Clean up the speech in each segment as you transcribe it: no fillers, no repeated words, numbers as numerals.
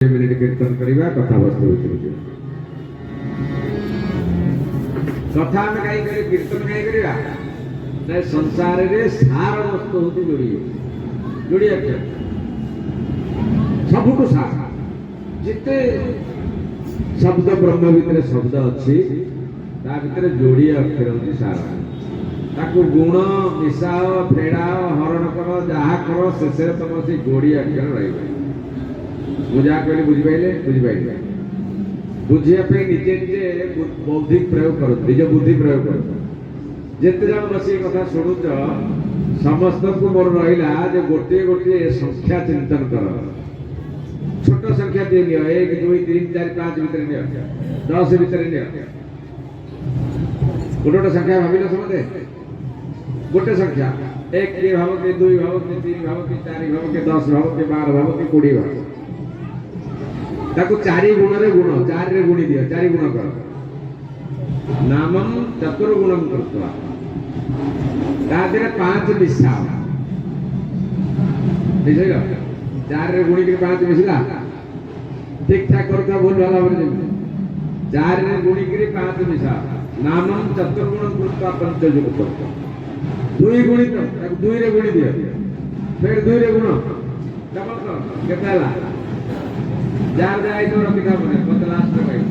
Minute कीर्तन करवा कथा वस्तु कथा में कहीं करे कीर्तन कहीं करवा ना संसार रे सार वस्तु होती जोड़ी अक्षर सबुठ सार जिते शब्द ब्रह्म भितर शब्द अच्छी ता भितर जोड़ी अक्षर होती सार ताकू गुण मिसाओ फेड़ाओ हरण कर जहा कर शेष तुम से जोड़ी अक्षर रही बुझा कहले बुझिपाइले बुझिया निजे निजे बौद्धिक प्रयोग करो निज बुद्धि प्रयोग करो जिते जन बस कथा शुणुच समस्त को मोर रहा जे गोटे गोटे संख्या चिंतन कर छोट संख्या दिए नियो 1 2 3 4 5 भितर नियो 10 भितर नियो गोटे संख्या भाविल समझे गोटे संख्या 1 के भाव के 2 भाव के 3 भाव के 4 भाव के 10 भाव के 12 भाव के 20 भाव ताकू चारि गुण रे गुण 4 रे गुणी दियो 4 गुण कर नामम चतुर्गुणम कृत्वा तादरे 5 मिसाओ बुझिलो 4 रे गुणी के 5 मिसला ठीक ठाक करता भूल वाला बोले 4 रे गुणी के 5 मिसाओ नामम चतुर्गुणम कृत्वा पंचयुग करतो 2 गुणित ताकू 2 रे गुणी दियो फिर 2 रे गुण डबल कर केताला जार जाए तो रखिता बने पद लास्ट भाई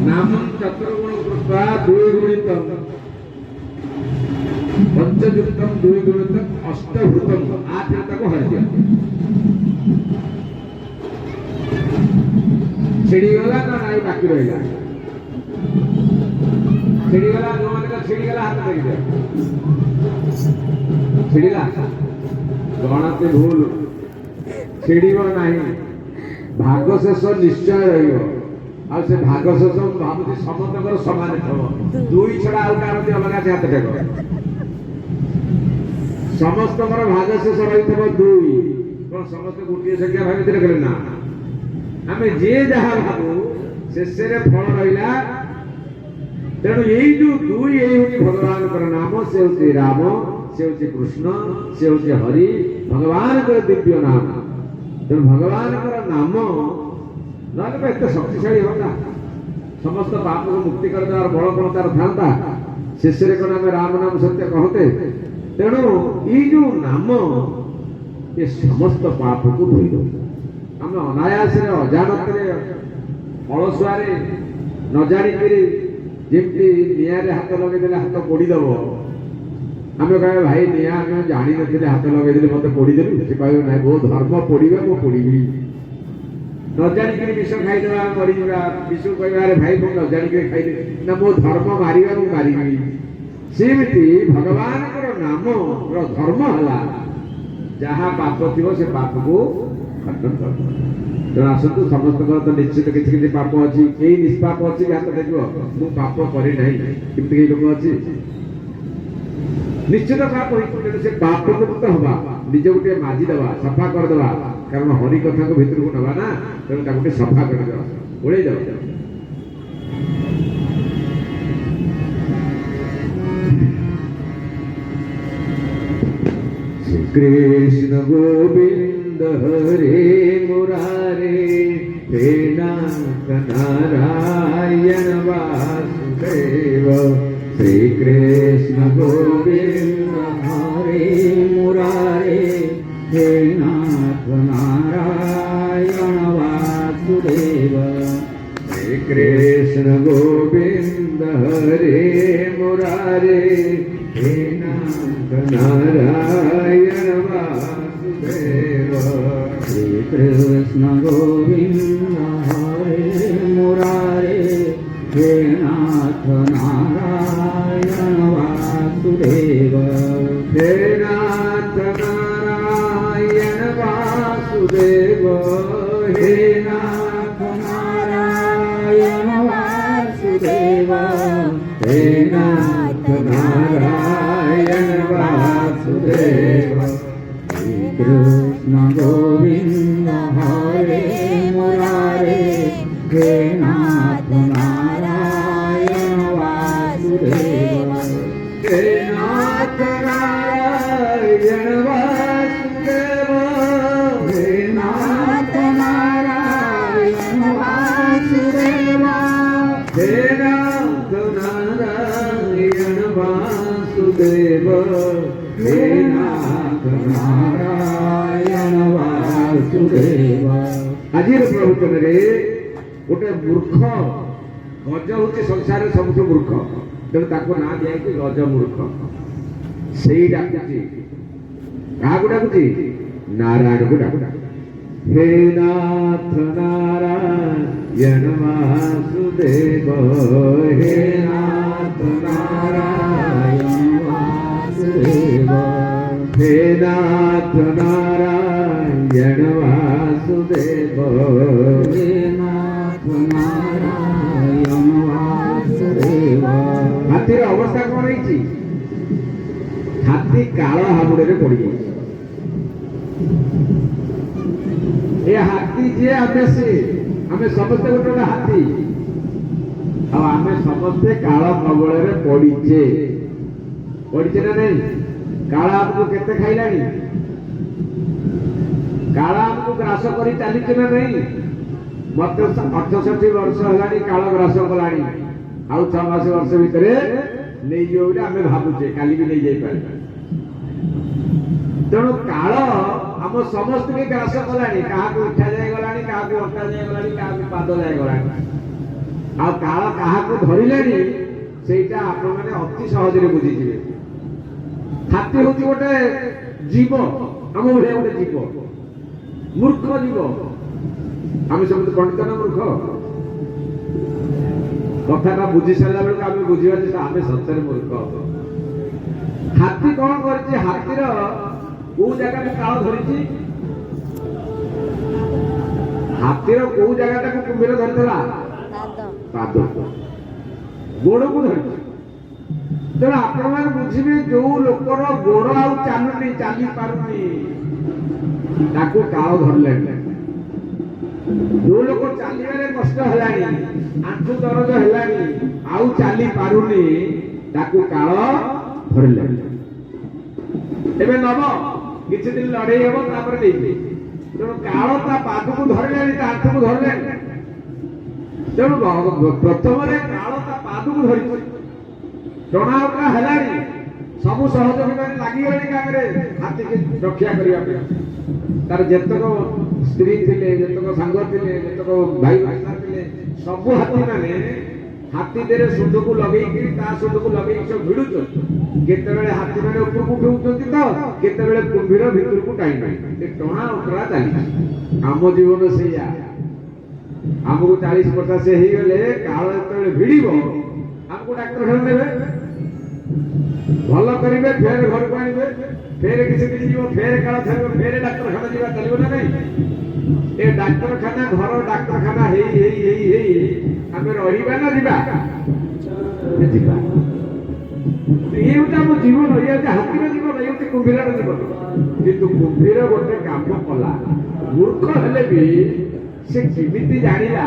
नामम चतुर्गुण कृत्वा 2 गुणितम पंचयुक्तम 2 गुणितम अष्टभूतम 8 तक हर दिया छिड़ी गला ना नहीं बाकी रहेगा छिड़ी गला जो माने का छिड़ी गला हाथ देख दे छिड़ीला गणते भूल छिड़ीबो नहीं भाग शेष निश्चय रही से भाग शेष भावुँ समस्त समान थो दुई छड़ा आउ कार अलग हाथ टेक समस्त भाग शेष रही थे दुई कौन समस्त गोटे संख्या भावी कले ना आम जे जहाँ भावु शेष फल रहा तेणु यही जो दुई यही भगवान नाम से हूँ राम से हूँ कृष्ण से हूँ हरि भगवान दिव्य नाम तेणु भगवान नाम ना एत शक्तिशाली होता समस्त पाप को मुक्ति कर बल कौन तार था शेष कौन आम राम नाम सत्य कहते तेणु ये जो नाम ये समस्त पाप को धोई दो आम अनायास अजाणत अलसुआ न जाणिक जमी निआरे हाथ लगे हाथ पोड़ीदेव आम कह भाई निआ आम जानी नी हाथ लगे मत पोड़ीदेवी से कह ना वो धर्म पोड़ा मो पोड़ी न जाणिक विष खाईदेवा मरीजा विष कह भाई मुझे न जाणिक खाई ना मो धर्म मारिबा मु मारिबी सेमती भगवान नाम धर्म है जहाँ पाप थी से पाप को खंडन कर तेणु आसतु समस्त तो निश्चित किसी पाप अच्छी कई निष्पाप अच्छी हाथ देखो मु पाप करना कमी लोक अच्छी निश्चित पाप से पाप को मुक्त हवा निज गोटे माजिदेवा सफा करदे कारण हरि कथा को भितर को नवा ना तेणु गोटे सफा कर ओढ़े जाओ श्री कृष्ण गोविंद हरे मुरारे हे नाथ नारायण वासुदेव श्री कृष्ण गोविंद हरे मुरारे हे नाथ नारायण वासुदेव श्री कृष्ण गोविंद हरे मुरारे हे नाथ नारायण वासुदेव श्री कृष्ण गोविंद हरे मुरारे हे नाथ नारायण वासुदेव हे नाथ नारायण वासुदेव हे नाथ नारायण वासुदेव हे नाथ नारायण वासुदेव श्री कृष्ण गोविंद हरे मुरारे हे नाथ नारायण वासुदेव हे नाथ नारायण वासुदेव हे नाथ नारायण हे नाथ नारायण वासुदेव हे नाथ नारायण वासुदेव। आजिर प्रवचन रे गोटे मूर्ख गज हूँ संसार सब मूर्ख तेणु ताको ना दिया गज मूर्ख से डाकुची क्या डाकुची नारायण को डाक हे नाथ नारायण वासुदेव हे नाथ नारायण वासुदेव हे नाथ नारायण वासुदेव हे नाथ नारायण वासुदेव। हाथीर अवस्था कौन है? हाथी काल हाबुड़े पड़ गई। ये हाथी जी आमे से आमे समस्ते गोटे हाथी आमे समस्ते काल कबल पड़ीचे पड़ीचे ना नहीं? काल आमको केते खाइलानी? काल आमको ग्रास करी चलीचे ना नहीं? मत 68 वर्ष है काल ग्रास कलानी आउ 6 मास वर्ष भितर नहीं जो आमे भावुचे काली भी नहीं जाई पारे। तेणु काल आम समस्त के ग्रास कलानी क्या उठा जाए गलानी क्या अटा जाए गलानी क्या पाद जाए गलानी आ काल क्या धरलानी सेटा आप अति सहज बुझीजे। हाथी हूँ गोटे जीव आम भाया गोटे जीव मूर्ख जीव आम सब पंडित ना मूर्ख कथा बुझी सारा बेलू आम बुझा आम सतरे मूर्ख। हाथी कौन कर हाथीर कौ जगह काल धरी हाथीर कौ जगह कुंभीर धरी पाद गोड़ को धरी तेणु आपण मैंने बुझे जो लोकर गोड़ आउ चलुनी चली पारुनी ताकू काल धरले। जो लोक चलने कष्ट है आंठू दरज है आउ चली पारुनी ताकू काल धरले। एबे नब किसी दिन लड़े हम तेणु काल पाद को धरले आंठू को धरले। तेणु प्रथम काल पाद को धरी टणा उठा है सब सहयोगी मैंने लगिगले काम हाथी की रक्षा करने तार जेतक स्त्री थे जेतक सांग थे जेतक भाई भाषा थे सब हाथी मैंने हाथी देरे सुंड को लगे सुंड को लगे सब भिड़ुच केतबेले हाथी मैंने ऊपर को उठाउछंती तो केतबेले कुंभीर भीतर को टाइम टणा उठरा चली आम जीवन से आमको 40-50 हो गले काल जो भिड़ आमको डाक्तरखाना देवे भल करेंगे फेर घर को आने फेर किसी दिन जीव फेर काल फेर फेर डाक्तरखाना जीवा चलो ना नहीं? ए डाक्तरखाना घर डाक्तरखाना हे आमे रहिबा ना जीवा जीवा ये होता मो जीवन ये हाथीर जीवन ये कुंभीर जीवन किंतु कुंभीर गोटे काम कला मूर्ख हेले भी से किमिति जानिला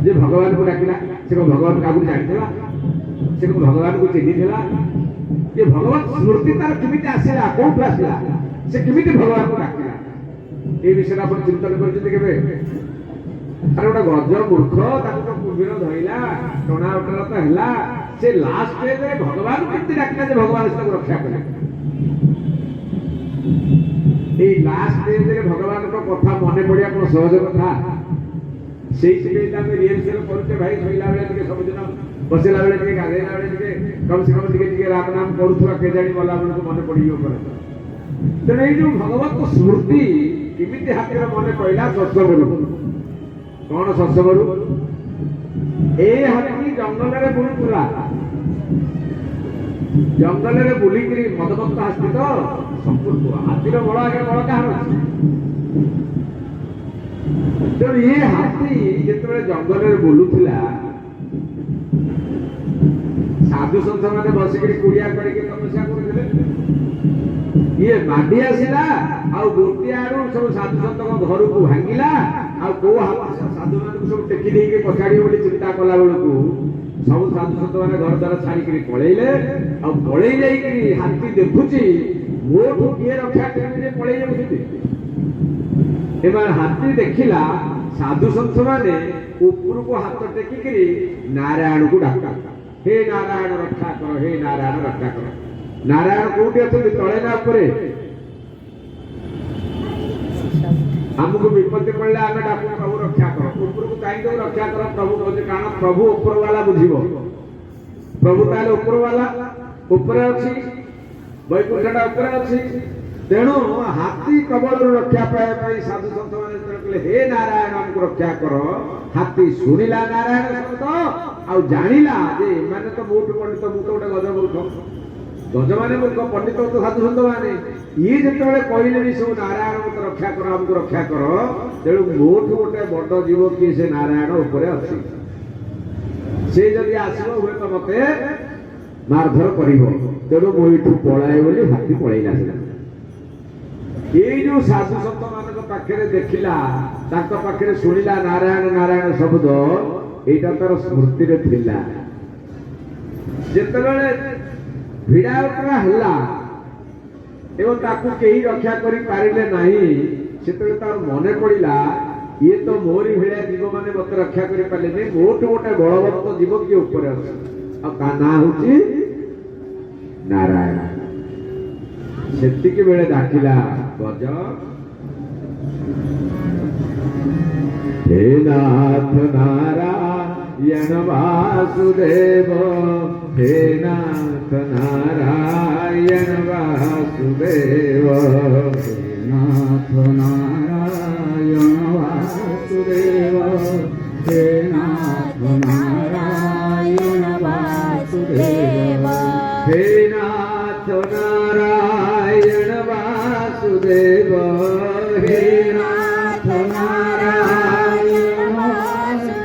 जे भगवान को डाकिला से भगवान का जानिला से भगवान को चिन्ही ये भगवान स्मृति तार किमिति आसिला कोठु आसिला से किमिति भगवान को डाकिला ए विषय आप चिंतन करछते केबे? अरे गोटे गज मूर्ख ताको तो कुंभीर धइला टणा उठरा तो हैला से लास्ट स्टेज रे भगवान किमिति डाकिला जे भगवान से रक्षा करे। ए लास्ट स्टेज रे भगवान को कथा मने पड़िया को सहज कथा से रिहर्सल करते भाई शोला बेले सब दिन बसला बेले गाधेला बेले कम से कम राम नाम करूवा केजाणी गला बेलू मन पड़ तेणु ये जो भगवत को स्मृति किमिति हाथीर मन पड़ा सत्संगरू कौन सत्संगरू ए हाथी जंगल में बुलूला जंगल में बुलिक मदमत्त हाथी तो संपूर्ण हाथीर बड़ आगे बड़ कहार तेणु ये हाथी जिते जंगल में बुलूला साधु सन्थ मैंने बसिक कुड़िया करके तपस्या करते ये माडी आसला गोटे आड़ू सब साधु सन्त घर को भांगिला कौ साधु मान सब टेकी दे पछाड़ी बोली चिंता कला बेलू सब साधु सन्त मैंने घर द्वारा छाड़ी पलैले पलै जा हाथी देखुची मोठू किए रक्षा करेंगे पलै जाऊँ हाथी देखिला साधु सन्थ माने ऊपर को हाथ टेकिकी नारायण को डाक हे नारायण रक्षा कर हे नारायण रक्षा कर। नारायण कोठी अच्छा तले ना ऊपर आमको विपत्ति पड़े आम डाक प्रभु रक्षा कर ऊपर को कहीं रक्षा कर प्रभु कहते कारण प्रभु ऊपर वाला बुझिब प्रभु ताले ऊपर वाला ऊपर अच्छी वैकुंठटा ऊपर अच्छी तेणु हाथी कबल रक्षा पाए साधु सन्त मैंने हे नारायण आमको रक्षा कर हाथी शुणिला नारायण शब्द आउ जानिला जे माने तो बहुत पंडित मु तो गोटे गजमूर्ख गज माने मूर्ख पंडित तो साधु सन्त माने ये जिते कहले सब नारायण मत रक्षा कर आमको रक्षा कर तेणु मोठ गोटे बड़ जीव किए से नारायण उपर अच्छी से जदि आसब हुए तो मते मारधर कर तेणु मुठू पलाए बोली हाथी पलैला ये जो साधु सन्त मान पाखे देखिला पाखे शुणिला नारायण नारायण शब्द यहाँ तार स्मृति थिला जिते भिड़ा उतरा है एवं ताकू कहीं रक्षा करि पारिले नहीं सेते तार मने पड़िला ये तो मोरी भिड़ा जीव माने मत रक्षा करि पाले नहीं मोट गोटे बलवंत जीव किए ऊपर अच्छे आ का ना होची नारायण सेतिके बेले डाकिला गज हे नाथ नारायण वासुदेव हे नाथ नारायण वासुदेव हे नाथ नारायण वासुदेव हे नाथ नारायण वासुदेव हे नाथ नारायण वासुदेव हे नाथ नारायण वासुदेव हे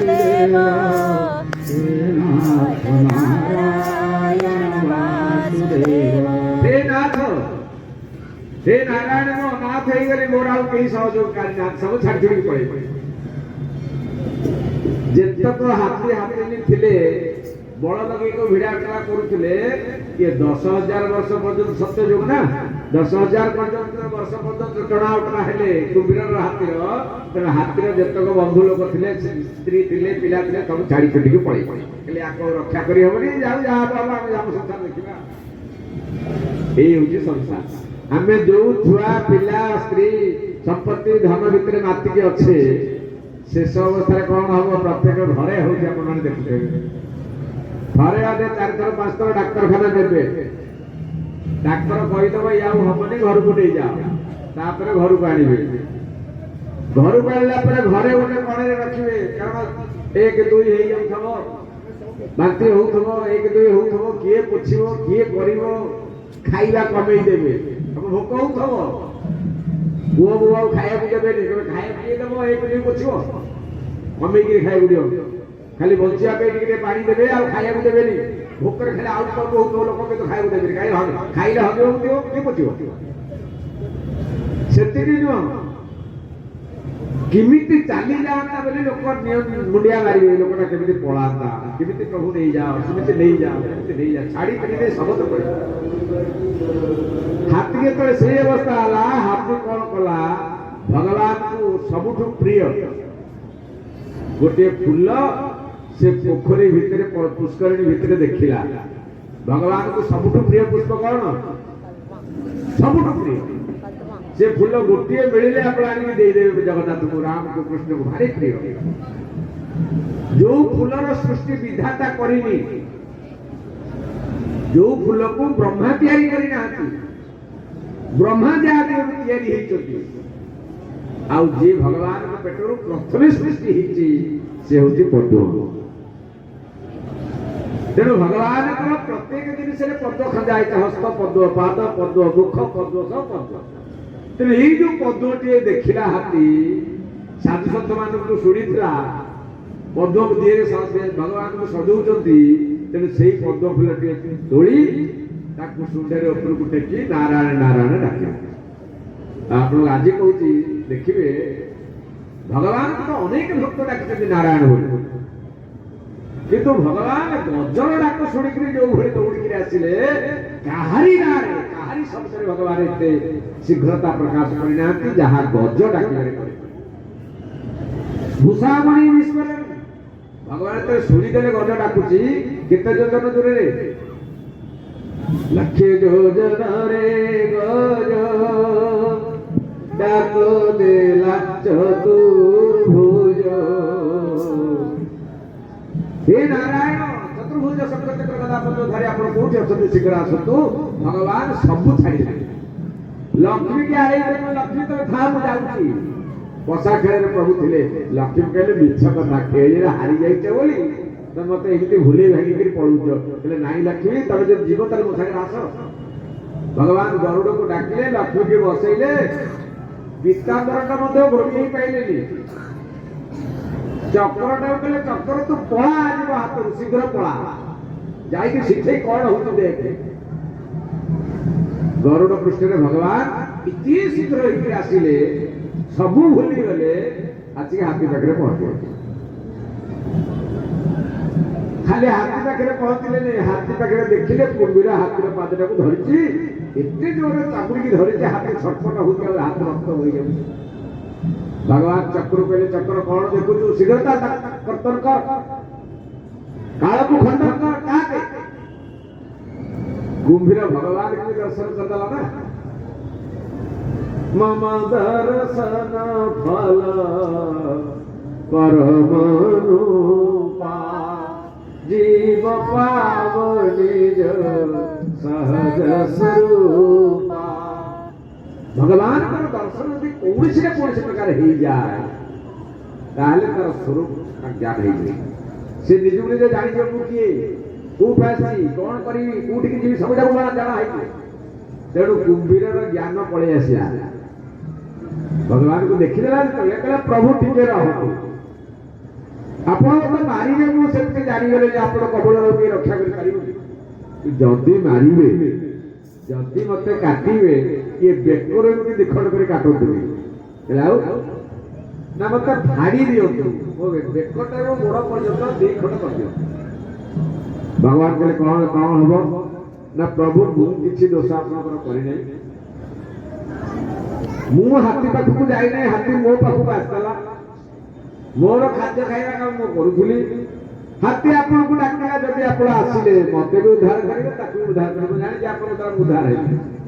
नाथ नारायण वासुदेव हे नाथ हे नारायण मो नाथ हे गले मोरा कई सहयोगकारी नाथ सब छाड़ छुड़ी पड़े जेतक हाथी हाथी थिले बड़ लगे को भिड़ा टला करुले ये 10,000 वर्ष पर्यंत सत्य जुग ना 10,000 पर्यंत वर्ष पर्यंत टणा उठना हेले कुबीर हाथीर तेना हाथीर जेतक बंधु लोक थिले स्त्री थिले पिला थिले सब छाड़ी छुटी के पड़े हेले आको रक्षा करी होबनी जाऊ जा बाबा हम जाम संसार देखिबा ए होची संसार हमें जो छुआ पिला स्त्री संपत्ति धन भितर माति के अच्छे शेष अवस्था कौन हम प्रत्येक घरे होची अपन माने देखुथे घरे अधे 4 थर 5 थर डाक्तरखाना देवे डाक्तर कहीदेव या हमनी घर को नहीं जाओ तापर घर को आने घर को आने घरे गोटे कड़े रखिए कारण 1 2 हो बांती हो 1 2 हो किए पोछिबो किए करिवो खाइबा कमेई देबे हम भोक हो बुआ बुआ खाया को देबे खाया किए देबो 1 2 पोछिबो कमेई के खाया को दियो खाली बंचिया पे टिके पानी देबे आ खाया को देबे नी भोकर खाली आउट पर बहुत लोक के तो खाया को देबे खाइले हगे होतियो के पोछिबो सेतिरी नो किमिति चाली जाता बोले लोक मुंडिया मारिबे लोकटा केमिति पळाता किमिति प्रभु नहीं जाओ किमिति नहीं जा छाड़ी करी शब्द पड़े हाथी के तो से अवस्था आला हाथी कौन कला भगवान को सबुठु प्रिय गोटे फूल से पोखरी भितर पुष्करिणी भितर देखिला भगवान को सबुठु प्रिय पुष्प कौन सबुठु प्रिय से फूल गोटे मिले आप दे देवे जगन्नाथ को राम को कृष्ण को भारी प्रिय जो फूलर सृष्टि विधाता करिनी जो फूल को ब्रह्मा तैयारी करी नाती ब्रह्मा जहाँ तैयारी होती आउ जे भगवान के पेटरू प्रथम सृष्टि होती से होती पद्म तेणु भगवान को प्रत्येक जिनिस पद्म खंजा हस्त पद्म पाद पद्म मुख पद्म सब पद्म तेणु ये जो पद्मटी देखिला हाथी साधु सन्त मान शुणी पद्म दिए भगवान को सजाऊँगी तेणु से पद्म फूल तोड़ी सुंदर उपरको टेकी नारायण नारायण डाक आप आज कहूँ देखिए भगवान को तो अनेक भक्त डाक नारायण बोली किंतु भगवान गजर डाक शुणिक जो भाई दौड़िक आसिले कहारी गाँव कहारी शब्द भगवान एत शीघ्रता प्रकाश करना जहाँ गज डाक ଭୂଷାମଣି ବିଶ୍ୱରେ ଭଗବାନ ତ ଶୁଣିଦେଲେ ଗଜ ଡାକୁଛି କେତେ ଯୋଜନ ଦୂରରେ ଲକ୍ଷେ ଯୋଜନରେ ଗଜ ଡାକ ଦେଲା ଚତୁର୍ଭୁଜ। हे नारायण चतुर्भुज शंकर चक्र गदा पद्म धारी आपण कोठी अछंती शीघ्र आसतु भगवान सब छाड़ी लक्ष्मी के आले लक्ष्मी तो था मु जाउची पसा खेले प्रभु थिले लक्ष्मी कहले मिछ कथा खेली हारी जाइचे बोली तो मते एमिति भूले भागी करी पळुछ कहले नाही लक्ष्मी तबे जब जीव तले मोसागे आस भगवान गरुड़ को डाकिले लक्ष्मी के बसैले पीतांबरटा मध्ये गोटी पाइलेनी चक्रटा कहले चक्र तू पळा आज हाथ शीघ्र पळा जाई शिखे कौन हो देख गरुड़ पृष्ठ रे भगवान इति शीघ्र होई आसिले सबु भूली गले आछि हाथी पाखरे पहुंचे खाली हाथी पाखरे पहुंचले ने हाथी पाखरे देखिले कुंबीरा हाथीर पादटा को धरिछि एते जोरे चाबुरी की धरिछि हाथी छटपट होके हाथ रक्त होई जाउ भगवान चक्र कहले चक्र कौन देखु तू शीघ्रता कर्तन कर काल को खंडन कर काटे कुंभीर भगवान के दर्शन करदला ना मम दर्शन फल परमनुपा जीव पाव निज सहज स्वरूपा भगवान का दर्शन यदि कौन से प्रकार हो जाए ताहले तार स्वरूप का ज्ञान हो जाए से निज निज जानी मु किए को फैसी कौन करी कोठी की जीवी सबटा बड़ा जाना है तेणु कुंभीर ज्ञान पड़े आसिया भगवान को देखिदेला कहले प्रभु टिके रहो आपण तो मारिबे मु सेते जानी गले जे आपण कबळ रोगी रक्षा करि पारिबो जदी मारिबे जदी मते काटिबे ये बेकोरे में दिखड़ करे काटो हेलाउ ना मत फाड़ी दियो वो बेकोटा रो गोड़ पर्यंत दी खट कर दियो भगवान कहले कौन कौन हबो ना प्रभु मु किछि दोष आपनकर करि नै मु हाथी पाखु को जाई नै हाथी मो पाखु आस्तला मोर खाद्य खाइबा का मु करूथुली हाथी आपन को डाकला जदी आपण आसीले मते भी उद्धार करिवे ताकू उद्धार करबो जानि जे आपण तार उद्धार है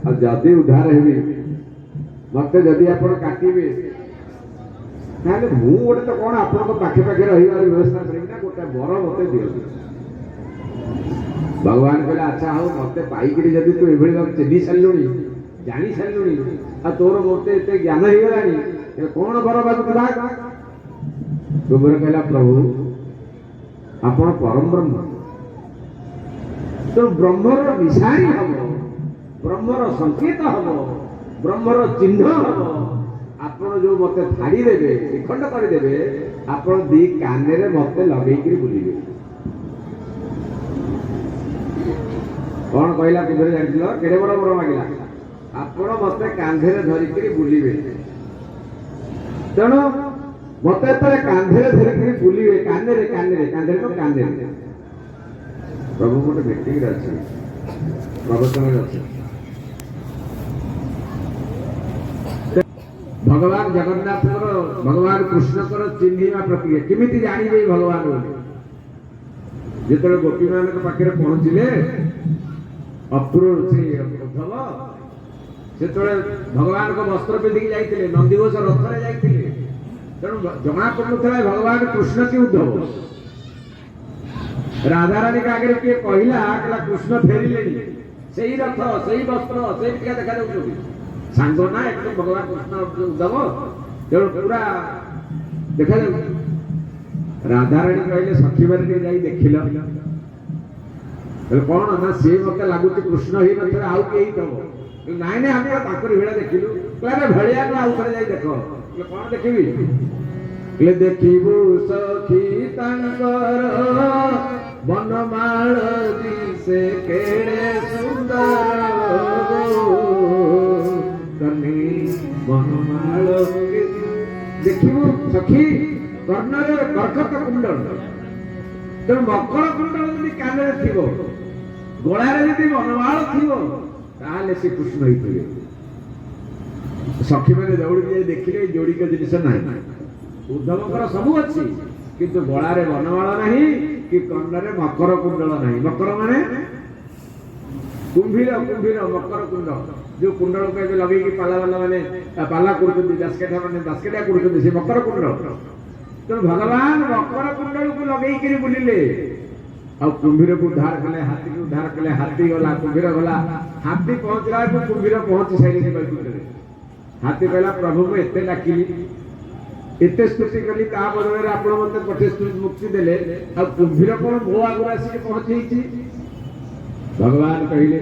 और जदि उद्धार हेबी मते जदि आपण काटिबे ताले मु गोटे तो कोन आपण को पाखे पाखे रहिवार व्यवस्था करिना गोटे बर मते दियो भगवान कहले अच्छा हो मते पाई करी जदि तू एभଳି भाव चिन्ही सालुणी जानी सालुणी आ तोर मोते एते ज्ञान हे गलानी ए कोन बर बात तुला तुमर कहला प्रभु आपण परम ब्रह्म तो ब्रह्मर निशानी हबो ब्रह्मर संकेत हम ब्रह्मर चिन्ह हम आपण जो मते फाड़ी देबे विखंड कर देबे आपण दी काने रे मते लगेई करी बुलिबे कोन कहला किबरे जानिलो केडे बड़ बड़ मागिला आपण मते कांधे रे धरि करी बुलिबे तणो मते तरे कांधे रे धरि करी बुलिबे काने रे तो कांधे प्रभु मोटे मीटिंग रे अछि प्रवचन रे अछि भगवान जगन्नाथ भगवान कृष्ण चिन्हिवा प्रक्रिया केमिति जानिबे भगवान जेतरे गोपी मान पाखे पहुंचले अपूर्व से उद्धव सेतरे भगवान को वस्त्र पिंधिक जाइतिले नंदीघोष रथ रे जाइतिले तेणु जना पड़ुथला भगवान कृष्ण की उद्धव राधा रानी के आगे किए कहला कृष्ण फेरिले सही रथ सही वस्त्र सही टिका देखा जाउछो सांगो ना एकदम भगवान कृष्ण उद्धव तेणु पूरा देखा जाउ राधा रानी कहले सखी मारे जाई देखिल कौन ना सी मत लगुच कृष्ण ही नथे आउ के नाई ना हम ताकर भेड़ा देखिलु कहले भेड़िया को आउ थरे जाई देखो कौन देखिबी ले देखिबु सखी तंकर बनमाळ दिसे केड़े सुंदर कनी बनमाळ देखिबु सखी कर्णर कर्कट कुंडल तेणु मकर कुंडल यदि कान थो गोलार यदि बनमाल थो ताले से कृष्ण होते सखी मैंने दौड़ी जाए देखिले जोड़ी का जिनिस ना ଉଦ୍ଧବଙ୍କର ସବୁ ଅଛି, କିନ୍ତୁ ଗଳାରେ ବନମାଳ ନାହିଁ କି କର୍ଣ୍ଣରେ ମକର କୁଣ୍ଡଳ ନାହିଁ। ମକର ମାନେ କୁମ୍ଭୀର, କୁମ୍ଭୀର ମକର କୁଣ୍ଡ, ଯୋଉ କୁଣ୍ଡଳକୁ ଏବେ ଲଗେଇକି ପାଲାବାଲା ମାନେ ପାଲା କରୁଛନ୍ତି, ଦାସକାଠିଆ ମାନେ ଦାସକାଠିଆ କରୁଛନ୍ତି, ସେ ମକର କୁଣ୍ଡଳ। ତେଣୁ ଭଗବାନ ମକର କୁଣ୍ଡଳକୁ ଲଗେଇକିରି ବୁଲିଲେ, ଆଉ କୁମ୍ଭୀରକୁ ଉଦ୍ଧାର କଲେ, ହାତୀକୁ ଉଦ୍ଧାର କଲେ। ହାତୀ ଗଲା, କୁମ୍ଭୀର ଗଲା। ହାତୀ ପହଞ୍ଚିଲା ବେଳକୁ କୁମ୍ଭୀର ପହଞ୍ଚି ସାରିଲେଣି ବୈକୁଣ୍ଠରେ। ହାତୀ କହିଲା, ପ୍ରଭୁ ମୁଁ ଏତେ ଡାକିଲି, ଏତେ ସ୍ତୁତି କଲି, ତା ବଦଳରେ ଆପଣ ମତେ ପଠେଇ ମୁକ୍ତି ଦେଲେ, ଆଉ କୁମ୍ଭୀର କଣ ମୋ ଆଗରୁ ଆସିକି ପହଞ୍ଚେଇଛି? ଭଗବାନ କହିଲେ,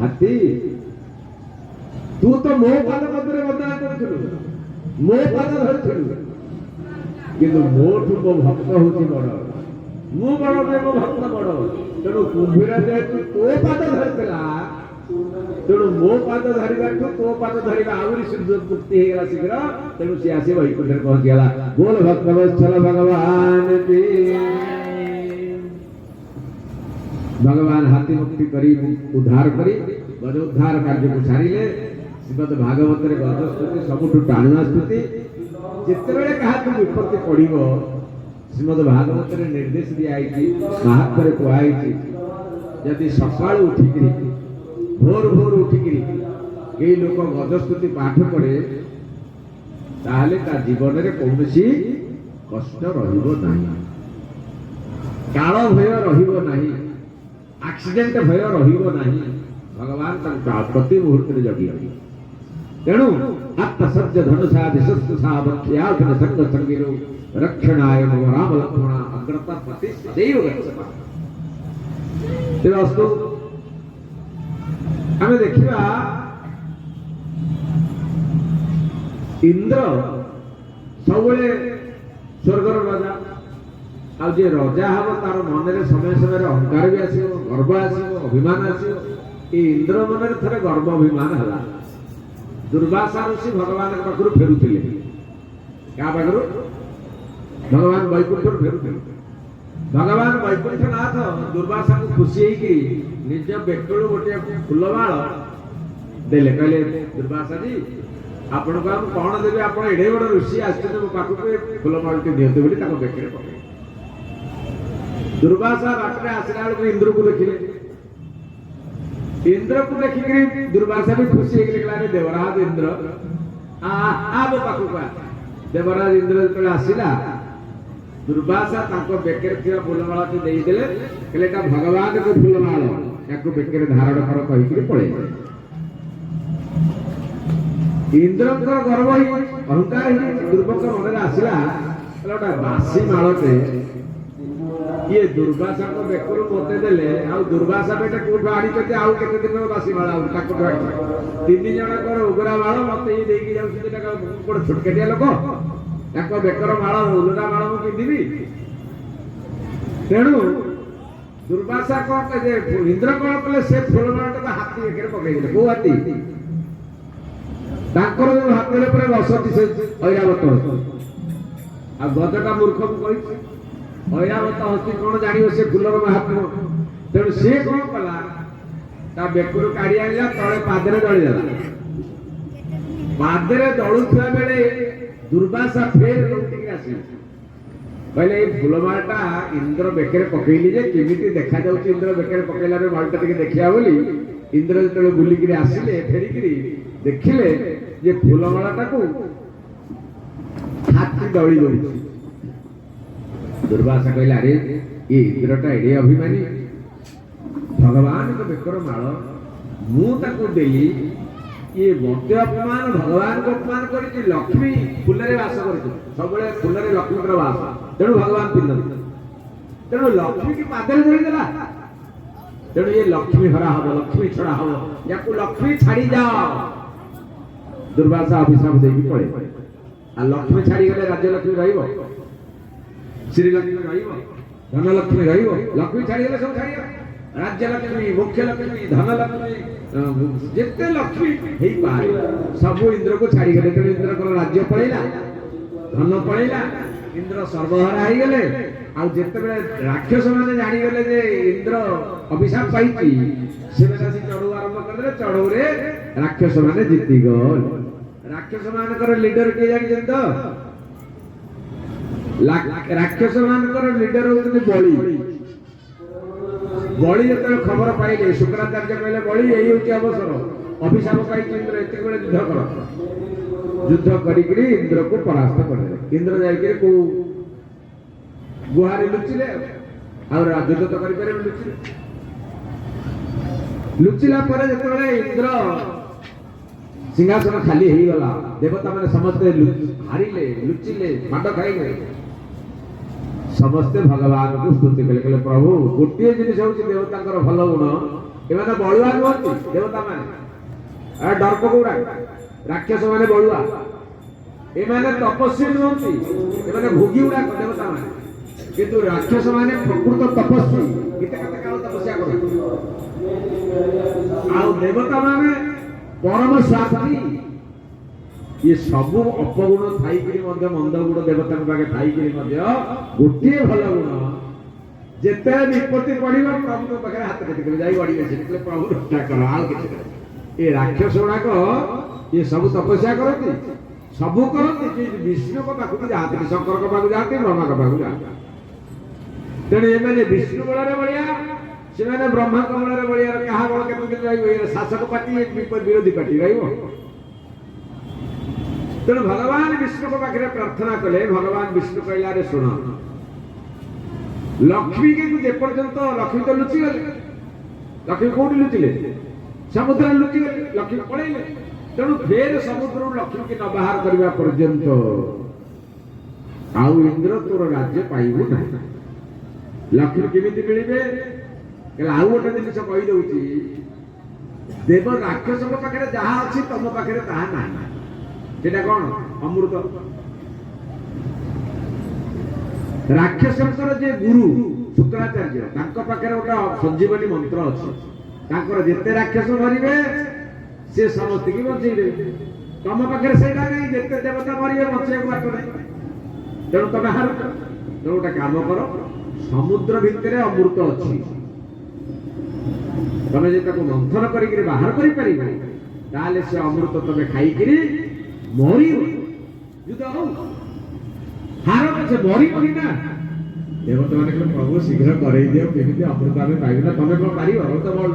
ହାତୀ ତୁ ତ ମୋ ପାଦ ମଧ୍ୟରେ ବନ୍ଦନା କରୁଥିଲୁ, ମୋ ପାଦ ଧରିଥିଲୁ, କିନ୍ତୁ ମୋଠୁ ମୋ ଭକ୍ତ ହଉଛି ବଡ। ମୁଁ ବଡ ନୁହେଁ, ମୋ ଭକ୍ତ ବଡ। ତେଣୁ କୁମ୍ଭୀର ଯେହେତୁ ତୋ ପାଦ ଧରିଥିଲା, ତେଣୁ ମୋ ପାଦ ଧରିବାଠୁ ତୋ ପାଦ ଧରିବା ଆହୁରି ମୁକ୍ତି ହେଇଗଲା ଶୀଘ୍ର। ତେଣୁ ସିଏ ଆସି ବୈକୁଣ୍ଠରେ ପହଞ୍ଚିଗଲା। ବୋଲ ଭକ୍ତବତ୍ସଳ ଭଗବାନ କି। ଭଗବାନ ହାତୀ ମୁକ୍ତି କରି ଉଦ୍ଧାର କରି ଗଜ ଉଦ୍ଧାର କାର୍ଯ୍ୟକୁ ସାରିଲେ। ଶ୍ରୀମଦ୍ ଭାଗବତରେ ଗଜ ସ୍ତୁତି ସବୁଠୁ ଟାଣୁଆ ସ୍ତୁତି। ଯେତେବେଳେ କାହାକୁ ବିପତ୍ତି ପଡିବ, ଶ୍ରୀମଦ୍ ଭାଗବତରେ ନିର୍ଦ୍ଦେଶ ଦିଆଯାଇଛି, ମାହାତ୍ମ୍ୟରେ କୁହାଯାଇଛି, ଯଦି ସକାଳୁ ଉଠିକିରି ଭୋର ଭୋର ଉଠିକିରି କେହି ଲୋକ ଗଜସ୍ତୁତି ପାଠ କରେ, ତାହେଲେ ତା ଜୀବନରେ କୌଣସି କଷ୍ଟ ରହିବ ନାହିଁ, କାଳ ଭୟ ରହିବ ନାହିଁ, ଆକ୍ସିଡେଣ୍ଟ ଭୟ ରହିବ ନାହିଁ। ଭଗବାନ ତାଙ୍କୁ ପ୍ରତି ମୁହୂର୍ତ୍ତରେ ଜଗିବେ। ତେଣୁ ଆତ୍ମସଜ୍ଜ ଧନୁଷା ଦିଶସ୍ତୁଷା ବକ୍ଷ୍ୟାଘ୍ନ ସଙ୍ଗ ସଙ୍ଗୀର ରକ୍ଷଣାୟ ମମ ରାମ ଲକ୍ଷ୍ମଣ ଅଗ୍ରତା ପ୍ରତି ସदैव ଗଚ୍ଛତା। ତେବେ ଅସ୍ତୁ ଆମେ ଦେଖିବା, ଇନ୍ଦ୍ର ସବୁବେଳେ ସ୍ୱର୍ଗର ରାଜା। ଆଉ ଯିଏ ରଜା ହବ, ତାର ମନରେ ସମୟ ସମୟରେ ଅହଙ୍କାର ବି ଆସିବ, ଗର୍ବ ଆସିବ, ଅଭିମାନ ଆସିବ। ଏ ଇନ୍ଦ୍ର ମନରେ ଥରେ ଗର୍ବ ଅଭିମାନ ହେଲା। ଦୁର୍ବାସା ଋଷି ଭଗବାନଙ୍କ ପାଖରୁ ଫେରୁଥିଲେ। କାହା ପାଖରୁ? ଭଗବାନ ବୈକୁଣ୍ଠରୁ ଫେରୁଥିଲେ। ଭଗବାନ ବୈକୁଣ୍ଠନାଥ ଦୁର୍ବାସାକୁ ଖୁସି ହେଇକି ନିଜ ବେକରୁ ଗୋଟିଏ ଫୁଲମାଳ ଦେଲେ। କହିଲେ, ଦୁର୍ବାସାଜୀ ଆପଣଙ୍କୁ ଆଉ କଣ ଦେବି, ଆପଣ ଏଡେ ବଡ ଋଷି ଆସିଛନ୍ତି ମୋ ପାଖକୁ, ଫୁଲମାଳଟି ଦିଅନ୍ତୁ ବୋଲି ତାଙ୍କ ବେକରେ ପକେଇଲେ। ଦୁର୍ବାସା ବାଟରେ ଆସିଲା ବେଳକୁ ଇନ୍ଦ୍ରକୁ ଦେଖିଲେ। ଇନ୍ଦ୍ରକୁ ଦେଖିକିରି ଦୁର୍ବାସା ବି ଖୁସି ହେଇକି କହିଲା, ଦେବରାଜ ଇନ୍ଦ୍ର ମୋ ପାଖକୁ ଆସ। ଦେବରାଜ ଇନ୍ଦ୍ର ଯେତେବେଳେ ଆସିଲା, ଦୁର୍ବାସା ତାଙ୍କ ବେକରେ ଥିବା ଫୁଲମାଳଟି ଦେଇଦେଲେ। କହିଲେ, ଏଟା ଭଗବାନଙ୍କ ଫୁଲମାଳ, ୟାକୁ ବେକରେ ଧାରଣ କର କହିକିରି ପଳେଇଲେ। ଇନ୍ଦ୍ରଙ୍କର ଗର୍ବ ହିଁ ଅହଙ୍କାର ହିଁ ଦୁର୍ବଙ୍କ ମନରେ ଆସିଲା। ଗୋଟେ ବାସି ମାଳଟେ ଇଏ ଦୁର୍ବାସାଙ୍କ ବେକରୁ ମତେ ଦେଲେ, ଆଉ ଦୁର୍ବାସା ବେଟେ କୋଉଠୁ ଆଣିଛନ୍ତି, ଆଉ କେତେ ଦିନ ବାସି ମାଳ ଆଉ ତାକୁ ତିନି ଜଣଙ୍କର ଉଗ୍ରା ମାଳ ମତେ ଇଏ ଦେଇକି ଯାଉଛନ୍ତି। ଗୋଟେ ଛୋଟକାଟିଆ ଲୋକ, ତାଙ୍କ ବେକର ମାଳ ଉଲୁରା ମାଳ ମୁଁ ପିନ୍ଧିବି? ତେଣୁ ଦୁର୍ବାସା କଣ କହିଲେ, ଇନ୍ଦ୍ର କଣ କଲେ, ସେ ଫୁଲମାଳଟାକୁ ହାତୀ ବେକରେ ପକେଇଦେଲେ। କୋଉ ହାତୀ? ତାଙ୍କର ଯୋଉ ହାତରେ ପରେ ବସନ୍ତି ସେ ଐରାବତ। ଆଉ ଗଜଟା ମୂର୍ଖକୁ କହିଛି, ଐରାବତ ହସ୍ତି କଣ ଜାଣିବ ସେ ଫୁଲର ମାହାତ୍ମ୍ୟ। ତେଣୁ ସେ କଣ କଲା, ତା ବେକରୁ କାଢି ଆଣିଲା, ତଳେ ପାଦରେ ଦଳିଦେଲା। ପାଦରେ ଦଳୁଥିବା ବେଳେ ଦୁର୍ବାସା ଫେର ଲଉଟିକି ଆସିଲା। କହିଲେ, ଏଇ ଫୁଲମାଳଟା ଇନ୍ଦ୍ର ବେକରେ ପକେଇଲି ଯେ କେମିତି ଦେଖାଯାଉଛି, ଇନ୍ଦ୍ର ବେକରେ ପକେଇଲା ବେଳେ ମାଳଟା ଟିକେ ଦେଖିବା ବୋଲି। ଇନ୍ଦ୍ର ଯେତେବେଳେ ବୁଲିକିରି ଆସିଲେ, ଫେରିକିରି ଦେଖିଲେ ଯେ ଫୁଲମାଳଟାକୁ ହାତୀ ଦଳି ଦଉଛି। ଦୁର୍ବାସା କହିଲେ, ଆରେ ଏ ଇନ୍ଦ୍ରଟା ଏଡେ ଅଭିମାନୀ, ଭଗବାନଙ୍କ ବେକର ମାଳ ମୁଁ ତାକୁ ଦେଲି, ଇଏ ମତେ ଅପମାନ, ଭଗବାନଙ୍କୁ ଅପମାନ କରିଛି। ଲକ୍ଷ୍ମୀ ଫୁଲରେ ବାସ କରିଛି, ସବୁବେଳେ ଫୁଲରେ ଲକ୍ଷ୍ମୀଙ୍କର ବାସ, ତେଣୁ ଭଗବାନ ପିନ୍ଧନ୍ତି। ତେଣୁ ଲକ୍ଷ୍ମୀକି ପାଦରେ ଧରିଦେଲା। ତେଣୁ ଇଏ ଲକ୍ଷ୍ମୀ ହରା ହବ, ଲକ୍ଷ୍ମୀ ଛଡା ହବ, ୟାକୁ ଲକ୍ଷ୍ମୀ ଛାଡି ଯାଅ। ଦୁର୍ବାସା ଅଭିଶାପ ଦେଇକି ପଳେଇ। ଆଉ ଲକ୍ଷ୍ମୀ ଛାଡିଗଲେ ରାଜ୍ୟଲକ୍ଷ୍ମୀ ରହିବ, ଶ୍ରୀଲକ୍ଷ୍ମୀ ରହିବ, ଧନଲକ୍ଷ୍ମୀ ରହିବ। ଲକ୍ଷ୍ମୀ ଛାଡିଗଲେ ସବୁ ଛାଡିବ। ରାଜ୍ୟଲକ୍ଷ୍ମୀ, ମୁଖ୍ୟ ଲକ୍ଷ୍ମୀ, ଧନଲକ୍ଷ୍ମୀ, ଯେତେ ଲକ୍ଷ୍ମୀ ହେଇପାରେ ସବୁ ଇନ୍ଦ୍ରକୁ ଛାଡିଗଲେ। ତେଣୁ ଇନ୍ଦ୍ରଙ୍କର ରାଜ୍ୟ ପଳେଇଲା, ଧନ ପଳେଇଲା, ଇନ୍ଦ୍ର ସର୍ବହରା ହେଇଗଲେ। ଆଉ ଯେତେବେଳେ ରାକ୍ଷସ ମାନେ ଜାଣିଗଲେ ଯେ ଇନ୍ଦ୍ର ଅଭିଶାପ ପାଇଛି, ସେମାନେ ଆସି ଚଢଉ ଆରମ୍ଭ କରିଦେଲେ। ଚଢଉରେ ରାକ୍ଷସ ମାନେ ଜିତିଗଲେ। ରାକ୍ଷସ ମାନଙ୍କର ଲିଡର କିଏ ଜାଣିଛନ୍ତି ତ? ରାକ୍ଷସ ମାନଙ୍କର ଲିଡର ହଉଛନ୍ତି ବଳି। ବଳି ଯେତେବେଳେ ଖବର ପାଇଲେ, ଶୁକ୍ରାଚାର୍ଯ୍ୟ କହିଲେ ବଳି ଏଇ ହଉଛି ଅବସର, ଅଭିଶାପ ପାଇଛି ଇନ୍ଦ୍ର, ଏତେବେଳେ ଯୁଦ୍ଧ କର। ଯୁଦ୍ଧ କରିକିରି ଇନ୍ଦ୍ରକୁ ପରାସ୍ତ କରିଦେଲେ। ଇନ୍ଦ୍ର ଯାଇକିରି କୋଉ ଗୁହାରେ ଲୁଚିଲେ, ଆଉ ଯୁଦ୍ଧ ତ କରିପାରିବେ ଲୁଚିଲେ। ଲୁଚିଲା ପରେ ଯେତେବେଳେ ଇନ୍ଦ୍ର ସିଂହାସନ ଖାଲି ହେଇଗଲା, ଦେବତା ମାନେ ସମସ୍ତେ ହାରିଲେ, ଲୁଚିଲେ, ମାଡ ଖାଇଲେ, ସମସ୍ତେ ଭଗବାନଙ୍କୁ ସ୍ତୁତି କଲେ, କହିଲେ ପ୍ରଭୁ ଗୋଟିଏ ଜିନିଷ ହଉଛି ଦେବତାଙ୍କର ଭଲ ଗୁଣ, ଏମାନେ ବଳୁଆ ନୁହନ୍ତି। ଦେବତା ମାନେ ଡର୍ପକ ଗୁଡା, ରାକ୍ଷସ ମାନେ ବଳୁଆ, ଏମାନେ ତପସ୍ୱୀ ନୁହନ୍ତି, ଏମାନେ ଭୋଗୀ ଗୁଡାକ ଦେବତା ମାନେ। କିନ୍ତୁ ରାକ୍ଷସ ମାନେ ପ୍ରକୃତ ତପସ୍ୱୀ, କେତେ କେତେ କାଳ ତପସ୍ୟା କରନ୍ତି। ଆଉ ଦେବତା ମାନେ ପରମ ସ୍ୱାର୍ଥୀ। ये सब अपगुण थाइकरी मंद गुण देवता पाखे थाइकरी गोटे भल गुण जिते विपत्ति पड़ो प्रभु पाखे हाथ टेक जा बढ़ी प्रभु रक्षा कर आ ये राक्षस गुड़ाक ये सब तपस्या करती सब करती विष्णु को पाखु जाती शंकर को पाखु जाती ब्रह्मा को पाखु जाती तेणु ये विष्णु बल बलिया से ब्रह्मा को बल बलिया क्या बल के शासक पार्टी विरोधी पार्टी रही तेणु भगवान विष्णु को पाखे प्रार्थना कले भगवान विष्णु कहला रे शुण लक्ष्मी के जेपर्यंत लक्ष्मी तो लुचि गले लक्ष्मी कौटी लुचिले समुद्र लुचि गले लक्ष्मी पड़े तेणु फेर समुद्र लक्ष्मी की न बाहर करने पर्यंत आउ इंद्र तोर राज्य पाइबू ना लक्ष्मी केमिति मिलिबे आउ गोटे जिनिस कहि दउची देव राक्षस पाखे जहा अछि तम पाखे ताहा नाही सेटा कौन अमृत राक्षसंकर जे गुरु शुक्राचार्य तांको पाखे गोटे संजीवनी मंत्र अछि तांकर जेते राक्षस मरिबे से समस्त की बचै देबे तम पाखे सेटा नहीं जेते देवता मरिबे बचै को बात नहीं तेणु तमे हार तेणु गोटे काम कर समुद्र भितरे अमृत अछि तमे जे ताको मंथन करिकरी बाहर करि परिबे ताले से अमृत तमे खाइकरी मरी युद्ध हो हार पछे मरी मरी ना देवता माने प्रभु शीघ्र करई दियो केमिति अमृत आमे पाइबा तमे कोन पारिबो तो बल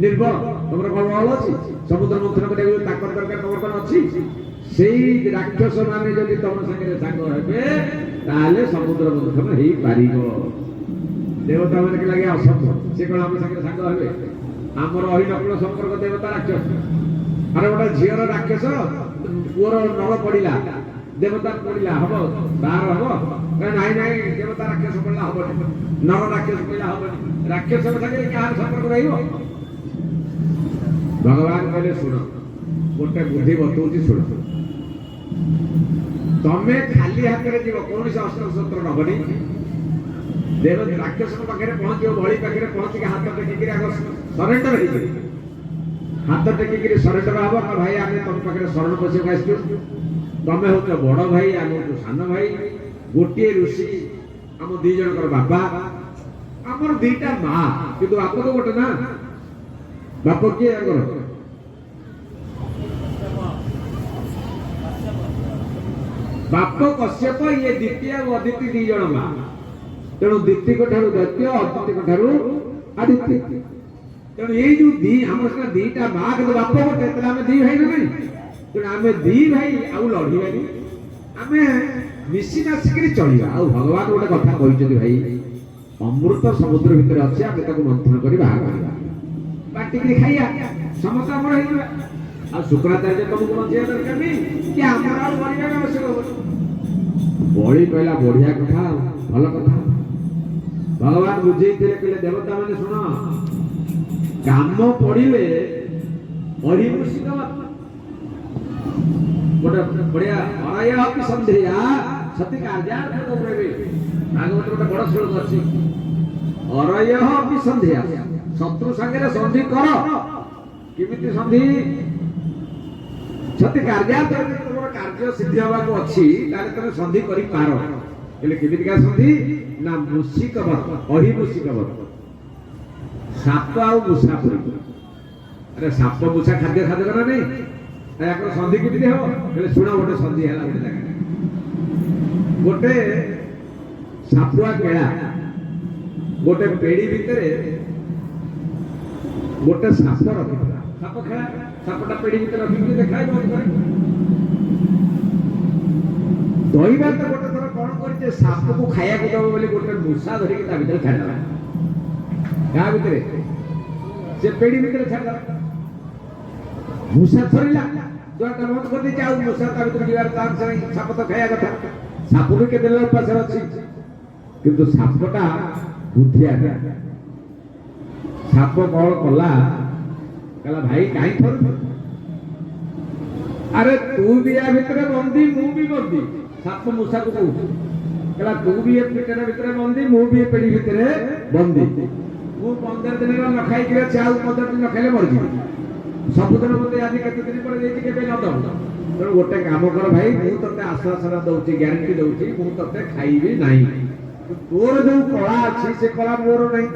निर्बल तमर कोन बल अछि समुद्र मंथन करे ताकर दरकार तमर कोन अछि सेई राक्षस माने जदि तम संगे संग हेबे ताले समुद्र मंथन हेई पारिबो देवता माने के लागे असंभव से कोन हम संगे संग हेबे हमर अहि नकुल संपर्क देवता राक्षस अरे गोटा झियर राक्षस पुअर नर पड़ा देवता पड़ा हम बाहर हम नाई नाई देवता राक्षस पड़ा हम नर राक्षस पड़ा हम राक्षस क्या संपर्क भगवान कहले शुण गोटे बुद्धि बतौची शुण तमें खाली हाथ में जीव कौन से अस्त्र शस्त्र नबनी देव राक्षस पाखे पहुंच बड़ी पाखे पहुंच हाथ टेकिक सरेंडर हो हाथ टेकिक सरेंडर हम ना भाई आम तुम पाखे शरण पशिक आसु तमें हूँ बड़ भाई आम हूँ सान भाई गोटे ऋषि आम दी जन बापा आमर दीटा माँ कि बाप तो गोटे ना बाप किए बाप कश्यप ये द्वितीय और अदिति दी जन माँ तेणु द्वितीय द्वितीय अदिति आदित्य तेणु ये जो दी हम दीटा माँ के बाप गोटे आम दी भाई ना नहीं तेणु आम दी भाई आउ लड़ानी आम मिसी नासिक चलवा आ भगवान गोटे कथा कहते भाई अमृत समुद्र भितर अच्छे आम मंथन कर बाहर बाटिक खाइया समस्त आम आ शुक्राचार्य तुमको बचा दरकार नहीं कि आमर आवश्यक बड़ी कहला बढ़िया कथा भल कथा भगवान बुझे कहले देवता मैंने शुण काम पड़े अरिमुषिक गोटे बढ़िया अरय संध्या सती कार्यार्थ भागवत गोटे बड़ श्लोक अच्छी अरय संध्या शत्रु संगे संधि कर किमिति संधि सती कार्यार्थ तुम कार्य सिद्धि हवा अच्छी तुम संधि कर किमितिका संधि ना मूषिकवत अहिमूषिकवत साप आ मूषा पड़ी अरे साप मूषा खाद्य खाद्य करा नहीं यार संधि केमिति हम शुण गोटे संधि है गोटे ସାପୁଆ କେଳା ଗୋଟେ ପେଡି ଭିତରେ ଗୋଟେ ସାପ ରଖିଥିଲା। ସାପ ଖେଳା, ସାପଟା ପେଡି ଭିତରେ ରଖିକି ଦେଖାଇ ଦୈବାତ ଗୋଟେ ଥର କଣ କରିছে, ସାପକୁ ଖାଇବାକୁ ଦବ ବୋଲି ଗୋଟେ ମୂଷା ଧରିକି ତା ଭିତରେ ଛାଡ଼ିଦେଲା। ଗାଁ ଭିତରେ ସେ ପେଡି ଭିତରେ ଛାଡ଼ିଦେଲା। ମୂଷା ଥରିଲା, ଦ୍ୱାରଟା ବନ୍ଦ କରିଦେଇଛି, ଆଉ ମୂଷା ତା ଭିତରେ ଯିବାର ଚାନ୍ସ ନାହିଁ। ସାପ ତ ଖାଇବା କଥା, ସାପ ବି କେତେ ଦିନ ଉପାସରେ ଅଛି, କିନ୍ତୁ ସାପଟା ବୁଦ୍ଧିଆ। ସାପ କଣ କଲା, କହିଲା ଭାଇ କାହିଁ ଥରୁଛୁ? ଆରେ ତୁ ବି ୟା ଭିତରେ ବନ୍ଦୀ, ମୁଁ ବି ବନ୍ଦୀ। ସାପ ମୂଷାକୁ କହୁଛୁ, କହିଲା ତୁ ବି ଏ ପେଟର ଭିତରେ ବନ୍ଦୀ, ମୁଁ ବି ଏ ପେଡି ଭିତରେ ବନ୍ଦୀ। ମୁଁ 15 ଦିନ ନ ଖାଇକି ଅଛି, ଆଉ 15 ଦିନ ନ ଖାଇଲେ ମରିଯିବି। ସବୁଦିନ ମତେ ଆଜି କେତେ ଦିନ ପରେ ଦେଇଛି, କେବେ ନ ଦବ। ତେଣୁ ଗୋଟେ କାମ କର ଭାଇ, ମୁଁ ତତେ ଆଶ୍ୱାସନା ଦଉଛି, ଗ୍ୟାରେଣ୍ଟି ଦଉଛି, ମୁଁ ତତେ ଖାଇବି ନାହିଁ। ତୋର ଯୋଉ କଳା ଅଛି ସେ କଳା ମୋର ନାହିଁ।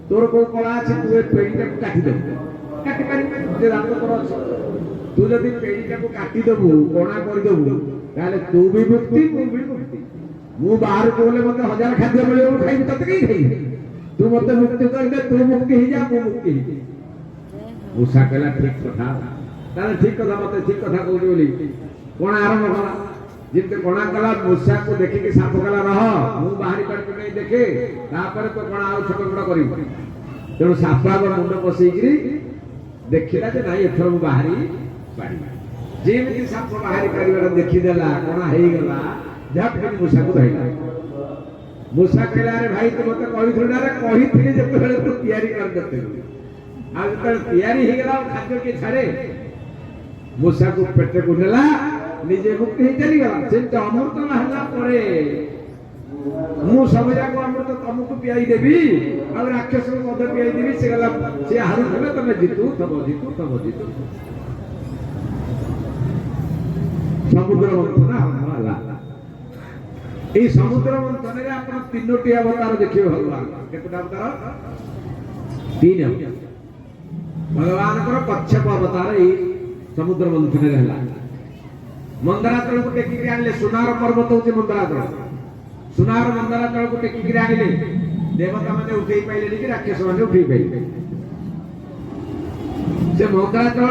ତୋର କୋଉ କଳା ଅଛି, ତୁ ଏ ପେଡିଟାକୁ କାଟିଦେବୁ। କାଟି ପାରିବୁ, ଯେ ଦାନ୍ତ ତୋର ଅଛି। ତୁ ଯଦି ପେଡିଟାକୁ କାଟିଦେବୁ, କଣା କରିଦେବୁ, ତାହେଲେ ତୁ ବି ମୁକ୍ତି, ମୁଁ ବି ମୁକ୍ତି। ମୁଁ ବାହାରକୁ ଗଲେ ମତେ 1000 ଖାଦ୍ୟ ମିଳିବ, ମୁଁ ଖାଇବି, ତତେ କେହି ଖାଇବି। ତୁ ମତେ ମୁକ୍ତି କରିଦେ, ତୁ ମୁକ୍ତି ହେଇଯା, ମୁଁ ମୁକ୍ତି ହେଇଯିବି। ମୂଷା କହିଲା ଠିକ କଥା, ତାହେଲେ ଠିକ କଥା, ମତେ ଠିକ କଥା କହୁଛି ବୋଲି କଣା ଆରମ୍ଭ କଲା। ଯେମିତି କଣା କଲା, ମୂଷାକୁ ଦେଖିକି ସାପ କଲା ରହ, ମୁଁ ବାହାରି ପାରିବି ନାହିଁ ଦେଖେ, ତାପରେ ତ କଣା ଆଉ ଛୋଟ ବଡ କରିବ। ତେଣୁ ସାପ ଆଗ ମୁଣ୍ଡ ବସେଇକିରି ଦେଖିଲା ଯେ ନାଇଁ ଏଥର ମୁଁ ବାହାରି ପାରିବି। ଯେମିତି ସାପ ବାହାରି ପାରିବାର ଦେଖିଦେଲା, କଣା ହେଇଗଲା, ଝାପ ମୂଷାକୁ ଧଇଲା। ମୂଷା କହିଲା ଆରେ ଭାଇ ତୁ ମତେ କହିଥିଲୁ ନା? କହିଥିଲି ଯେତେବେଳେ ତୁ ତିଆରି କରିନଥିଲୁ, ଆଉ ଯେତେବେଳେ ତିଆରି ହେଇଗଲା ଆଉ ଖାଦ୍ୟ କିଏ ଛାଡେ? ମୂଷାକୁ ପେଟକୁ ନେଲା, ନିଜେ ମୁକ୍ତି ହେଇ ଚାଲିଗଲା। ସେମିତି ଅମୃତ ହେଲା ପରେ ମୁଁ ସବୁଯାକ ଅମୃତ ତମକୁ ପିଆଇ ଦେବି, ଆଉ ରାକ୍ଷସକୁ ମଧ୍ୟ ପିଆଇ ଦେବି। ସେ ଗଲା, ସେ ହାରୁଥିଲେ ତମେ ଜିତୁ ଥବ, ଜିତୁ ଥବ, ଜିତୁ। ସମୁଦ୍ର ମନ୍ଥନ ଆରମ୍ଭ ହେଲା। এই সমুদ্র মন্থনের আপনার 3টি অবতার দেখিবে ভগবান। কেতটা অবতার? 3 অবতার। ভগবানଙ୍କର କଚ୍ଛପ ଅବତାର এই ସମୁଦ୍ର ମନ୍ଥନରେ ହେଲା। ମନ୍ଦରାଚଳକୁ ଟେକିକି ଆଣିଲେ, ସୁନାର ପର୍ବତ ହଉଛି ମନ୍ଦରାଚଳ। ସୁନାର ମନ୍ଦରାଚଳକୁ ଟେକିକି ଆଣିଲେ, ଦେବତା ମାନେ ଉଠେଇ ପାଇଲେନି କି ରାକ୍ଷସ ମାନେ ଉଠେଇ ପାଇଲେ। ସେ ମନ୍ଦରାଚଳ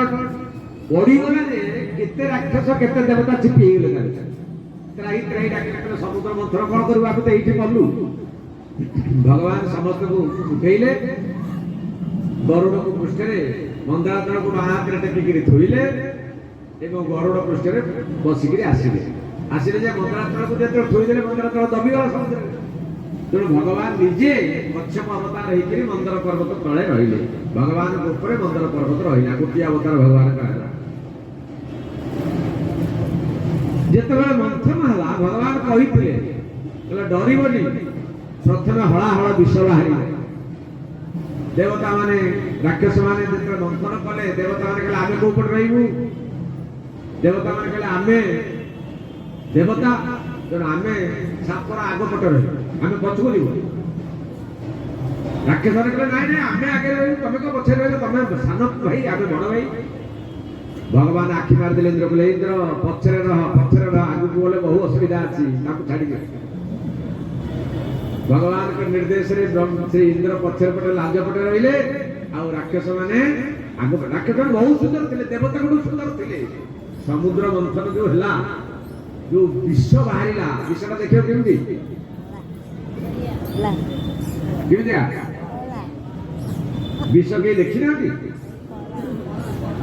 ପଡିଗଲା ଯେ କେତେ ରାକ୍ଷସ କେତେ ଦେବତା ଚିପି ହେଇଗଲେ ତା ଭିତରେ। ତ୍ରାହି ତ୍ରାହି ଡାକିଲେ, ସମୁଦ୍ର ମନ୍ଥନ କଣ କରିବୁ, ଆମେ ତ ଏଇଠି କଲୁ। ଭଗବାନ ସମସ୍ତଙ୍କୁ ଉଠେଇଲେ, ଗରୁଡକୁ ପୃଷ୍ଠରେ, ମନ୍ଦରାଚଳକୁ ବାଁ ହାତରେ ଟେକିକିରି ଥୋଇଲେ ଏବଂ ଗରୁଡ ପୃଷ୍ଠରେ ବସିକିରି ଆସିଲେ। ଆସିଲେ ଯେ ମନ୍ଦରାଚଳକୁ ଯେତେବେଳେ ଥୋଇଦେଲେ, ମନ୍ଦରାଚଳ ଦବିଗଲା ସମୁଦ୍ରରେ। ତେଣୁ ଭଗବାନ ନିଜେ କଚ୍ଛପ ଅବତାର ହେଇକିରି ମନ୍ଦର ପର୍ବତ ତଳେ ରହିଲେ। ଭଗବାନଙ୍କ ଉପରେ ମନ୍ଦର ପର୍ବତ ରହିଲା। ଗୋଟିଏ ଅବତାର ଭଗବାନଙ୍କ ହେଲା। ଯେତେବେଳେ ମନ୍ଥନ ହେଲା, ଭଗବାନ କହିଥିଲେ, କହିଲେ ଡରିବନି, ପ୍ରଥମେ ହଳାହଳ ବିଷ ବାହାରିବ। ଦେବତା ମାନେ, ରାକ୍ଷସ ମାନେ ଯେତେବେଳେ ମନ୍ଥନ କଲେ, ଦେବତା ମାନେ କହିଲେ ଆମେ କୋଉ ପଟେ ରହିବୁ? ଦେବତା ମାନେ କହିଲେ ଆମେ ଦେବତା, ତେଣୁ ଆମେ ସାପର ଆଗ ପଟେ ରହିବୁ, ଆମେ ପଛକୁ ଯିବୁ। ରାକ୍ଷସ ମାନେ କହିଲେ ନାଇଁ ନାଇଁ, ଆମେ ଆଗରେ ରହିବୁ, ତମେ ତ ପଛରେ ରହିବ, ତମେ ସାନ ଭାଇ, ଆମେ ବଡ ଭାଇ। ଭଗବାନ ଆଖି ମାରିଦେଲେ, ଇନ୍ଦ୍ର କହିଲେ ଇନ୍ଦ୍ର ପଛରେ ରହ, ପଛରେ ରହ, ଆଗକୁ ଗଲେ ବହୁ ଅସୁବିଧା ଅଛି, ତାକୁ ଛାଡିକି। ଭଗବାନଙ୍କ ନିର୍ଦ୍ଦେଶରେ ଶ୍ରୀ ଇନ୍ଦ୍ର ପଛରେ ପଟେ ଲାଜ ପଟେ ରହିଲେ, ଆଉ ରାକ୍ଷସ ମାନେ ଆଗ ପଟେ। ରାକ୍ଷସ ମାନେ ବହୁତ ସୁନ୍ଦର ଥିଲେ, ଦେବତାଙ୍କଠୁ ସୁନ୍ଦର ଥିଲେ। ସମୁଦ୍ର ମନ୍ଥନ ଯୋଉ ହେଲା, ଯୋଉ ବିଷ ବାହାରିଲା, ବିଷଟା ଦେଖିବ କେମିତି? କେମିତିଆ ବିଷ କେହି ଦେଖିନାହାନ୍ତି?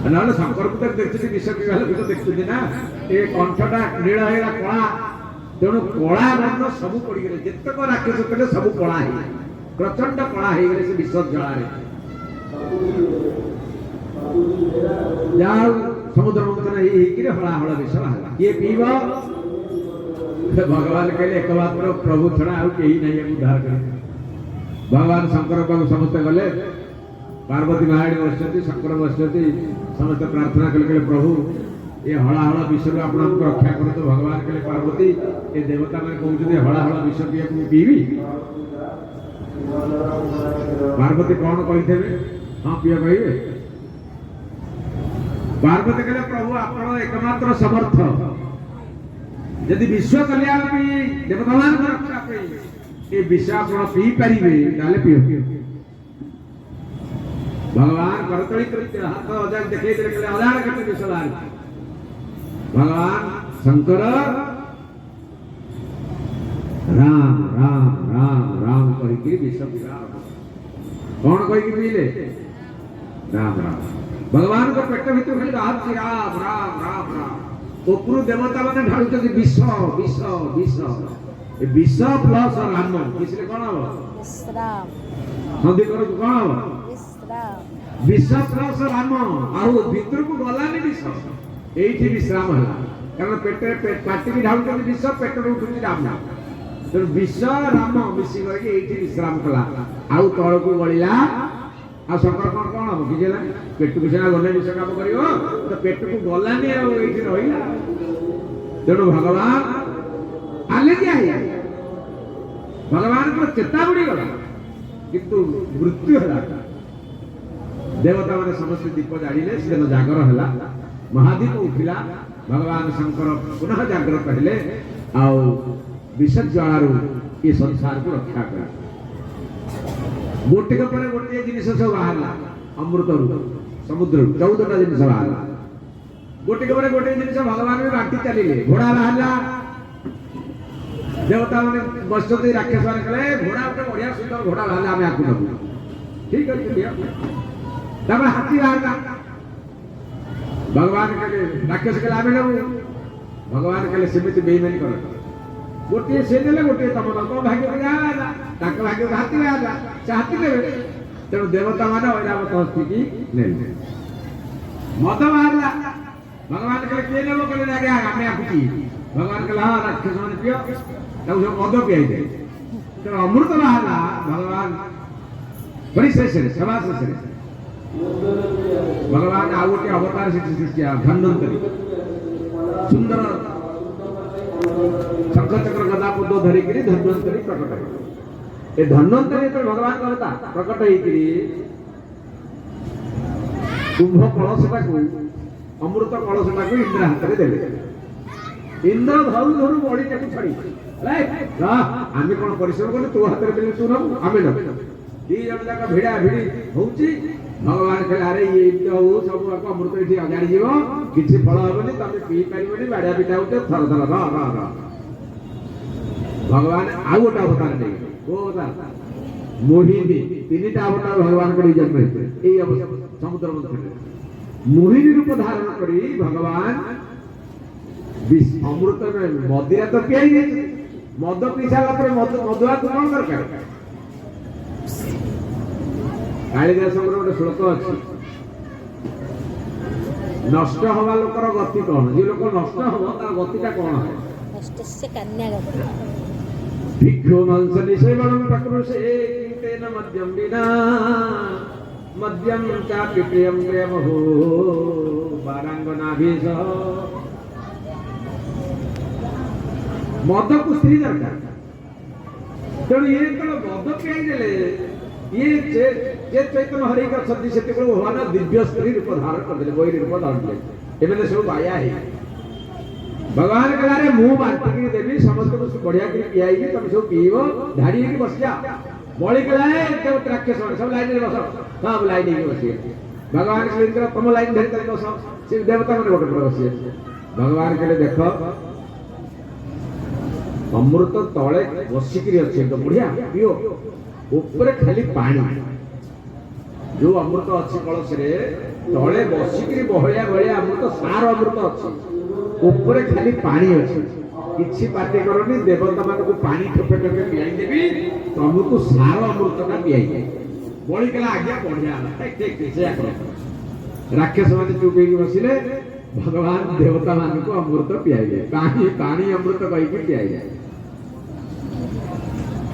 ନହେଲେ ଶଙ୍କର ପୁତ୍ର ଦେଖୁଛନ୍ତି, ବିଷ ପିଇବାରେ ବିଷ ଦେଖୁଛନ୍ତି ନା। ଏ କଣ୍ଠଟା ନୀଳ ହେଇଗଲା, କଳା। ତେଣୁ କଳା ବର୍ଣ୍ଣ ସବୁ ପଡିଗଲେ, ଯେତେକ ରାକ୍ଷସ ଥିଲେ ସବୁ କଳା ହେଇଗଲେ, ପ୍ରଚଣ୍ଡ କଳା ହେଇଗଲେ ସେ ବିଷ ଜଳାରେ। ଯାହା ସମୁଦ୍ର ମନ୍ଥନ ହେଇକିରି ହଳାହଳ ବିଷ ବାହାରିଲା। କିଏ ପିଇବ? ଭଗବାନ କହିଲେ ଏକମାତ୍ର ପ୍ରଭୁ ଛଡା ଆଉ କେହି ନାହିଁ ଏକୁ ଉଦ୍ଧାର କରି। ଭଗବାନ ଶଙ୍କର ପାଖକୁ ସମସ୍ତେ ଗଲେ, ପାର୍ବତୀ ମହାରାଣୀ ବସିଛନ୍ତି, ଶଙ୍କର ବସିଛନ୍ତି, ସମସ୍ତେ ପ୍ରାର୍ଥନା କଲେ, କହିଲେ ପ୍ରଭୁ ଏ ହଳାହଳ ବିଷରୁ ଆପଣ ଆମକୁ ରକ୍ଷା କରନ୍ତୁ। ଭଗବାନ କହିଲେ ପାର୍ବତୀ, ଏ ଦେବତା ମାନେ କହୁଛନ୍ତି ହଳାହଳ ବିଷ ପିଇବାକୁ ମୁଁ ପିଇବି? ପାର୍ବତୀ କଣ କହିଥିବେ? ହଁ ପିଅ କହିବେ। ପାର୍ବତୀ କହିଲେ ପ୍ରଭୁ ଆପଣ ଏକମାତ୍ର ସମର୍ଥ, यदि विश्व कल्याण देवता रक्षा ये विष आप पी पारे पी भगवान करतली हाथ अजान देखे अजान करते विष भगवान शंकर राम राम राम राम कही विष कौन कही पीले राम राम भगवान को पेट भीतर खाली बाहर राम राम राम राम उपरू देवता मैंने ढालुचे विष विष विष विष प्लस राम किसी कौन हम सन्धि कर कौन हम विष प्लस राम आउ भीतर को गलानी विष ये विश्राम है कारण पेट पाटी भी ढालुचे विष पेट उठुची राम तेणु विष राम मिसी करके विश्राम कला आउ तल को गला आ शंकर कौन कौन हम किसी पेट को सीना गले विष काम कर तो पेट को गलानी रहा तेणु भगवान आले क्या भगवान को चेता बुड़ी गला किंतु मृत्यु है देवता मैंने समस्त दीप जाड़े से जागर है महादीप उठिला भगवान शंकर पुनः जागृत हेले आउ विष ज्वालू ये संसार को रक्षा कर गोटे पर गोटे जिन सब बाहर अमृत समुद्र 14टा जिन बाहर गोटे पर गोटे जिन भगवान भी बांटी चलिए घोड़ा बाहर देवता मैंने बस राक्षस मैंने कहे घोड़ा गोटे बढ़िया सुंदर घोड़ा बाहर आम आपको नबू ठीक अच्छे हाथी बाहर भगवान कहले राक्षस कहले आम नबू भगवान कहले सेमती बेईमानी कर गोटे से ने गोटे तुम भाग्य भाग्य हाथी बाहर से हाथी ने तेणु देवता मान ऐरावत स्थिति ने मद बाहर भगवान कहले किए नेब कहले आगे आम आपकी भगवान कहले हाँ राक्षस मैंने पियो सब मद पियाई दे तेणु अमृत बाहर भगवान परिशेष सभा शेष भगवान आउ गोटे अवतार सृष्टि धन्वंतरी सुंदर शंख चक्र गदा पद धरिक धन्वंतरी प्रकट ये धन्वंतरी तो भगवान कहता प्रकट होकरी कुंभ कलशटा को अमृत कलशटा को इंद्र हाथ में देले इंद्र धरू धरू बड़ी छाड़ी आम कौन परिश्रम कले तू हाथ में देले तू नबू आम नबू दी जन जाक भिड़ा भिड़ी होउची भगवान कहले अरे ये सब अमृत ये अजाड़ी जीव किसी फल हेनी तुम पी पार बाड़िया पिटा होते थर थर र भगवान आउ गोटे अवतार नहीं वो अवतार मोहिनी 3टा अवतार भगवान को जन्म होते समुद्र मंथन मोहिनी रूप धारण कर भगवान अमृत में मदिरा तो पियाई मद पी सारा मधुआ तो कौन दरकार कालिदास गोटे श्लोक अच्छी नष्ट हवा लोकर गति कौन जो लोक नष्ट हम तार गतिटा कौन है भिक्षु मंस निषेवण प्रकृषे तेन मद्यम विना मद्यम चापि प्रियम प्रेम हो बारांगनाभिष मद को स्त्री दरकार तेणु ये मद पियाई देले ये जे चैतन्य हरि का सदी से भगवान दिव्य स्त्री रूप धारण कर दिले वही रूप धारण किए एमने सब आया है भगवान कहला रे मुंह बांटी देवी समस्त को बढ़िया के पियाई तुम सब पीबो धाड़ी के बस जा बड़ी कहला है तो राक्षस सब लाइन में बसो सब लाइन में बसिए भगवान के इंद्र तुम लाइन धरि कर बसो से देवता मन गोटे पर बसिए भगवान कहले देखो अमृत तळे बसिकरी अछि तो बढ़िया पियो ऊपर खाली पानी जो अमृत अच्छी कलश रे तले बसिक बहलिया भाया अमृत सार अमृत अच्छी ऊपर खाली पानी अच्छी किसी पार्टी करनी देवता मान को पानी ठोपे ठोपे पियाई देवी तुमको सार अमृतटा पियाई बड़ी कला आज्ञा बढ़िया राक्षस मान चुप बसिले भगवान देवता मान को अमृत पियाई पानी अमृत कही पियाई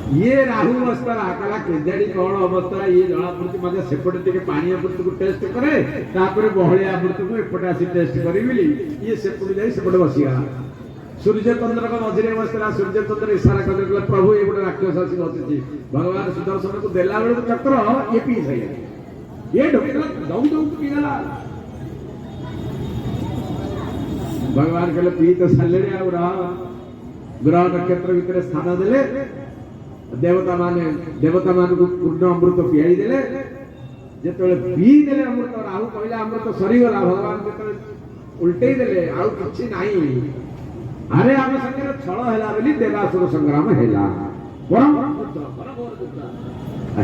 ये राहु अवस्था कला केजाड़ी कौन अवस्था ये जना पड़ती मजा सेपटे टे पानी अमृत को टेस्ट करे तापर बहलिया अमृत को एपटे आसी टेस्ट करी ये सेपटे जाई सेपटे बसिगला सूर्य चंद्र का मझे अवस्था सूर्य चंद्र इशारा कर प्रभु ये गोटे राक्षस आसी बसी भगवान सुदर्शन को देला बेले चक्र ये पी सही ये ढोकला दौ दौ पीगला भगवान कहले पी तो साले ଗ୍ରହ ନକ୍ଷତ୍ର ଭିତରେ ସ୍ଥାନ ଦେଲେ, ଦେବତା ମାନଙ୍କୁ ପୂର୍ଣ୍ଣ ଅମୃତ ପିଆଇ ଦେଲେ। ଯେତେବେଳେ ପିଇ ଦେଲେ ଅମୃତ, ରାହୁ କହିଲା ଅମୃତ ସରିଗଲା, ଭଗବାନ ଯେତେବେଳେ ଉଲ୍ଟେଇ ଦେଲେ ଆଉ କିଛି ନାହିଁ, ଆରେ ଆମ ସାଙ୍ଗରେ ଛଳ ହେଲା ବୋଲି ଦେବାସୁର ସଂଗ୍ରାମ ହେଲା।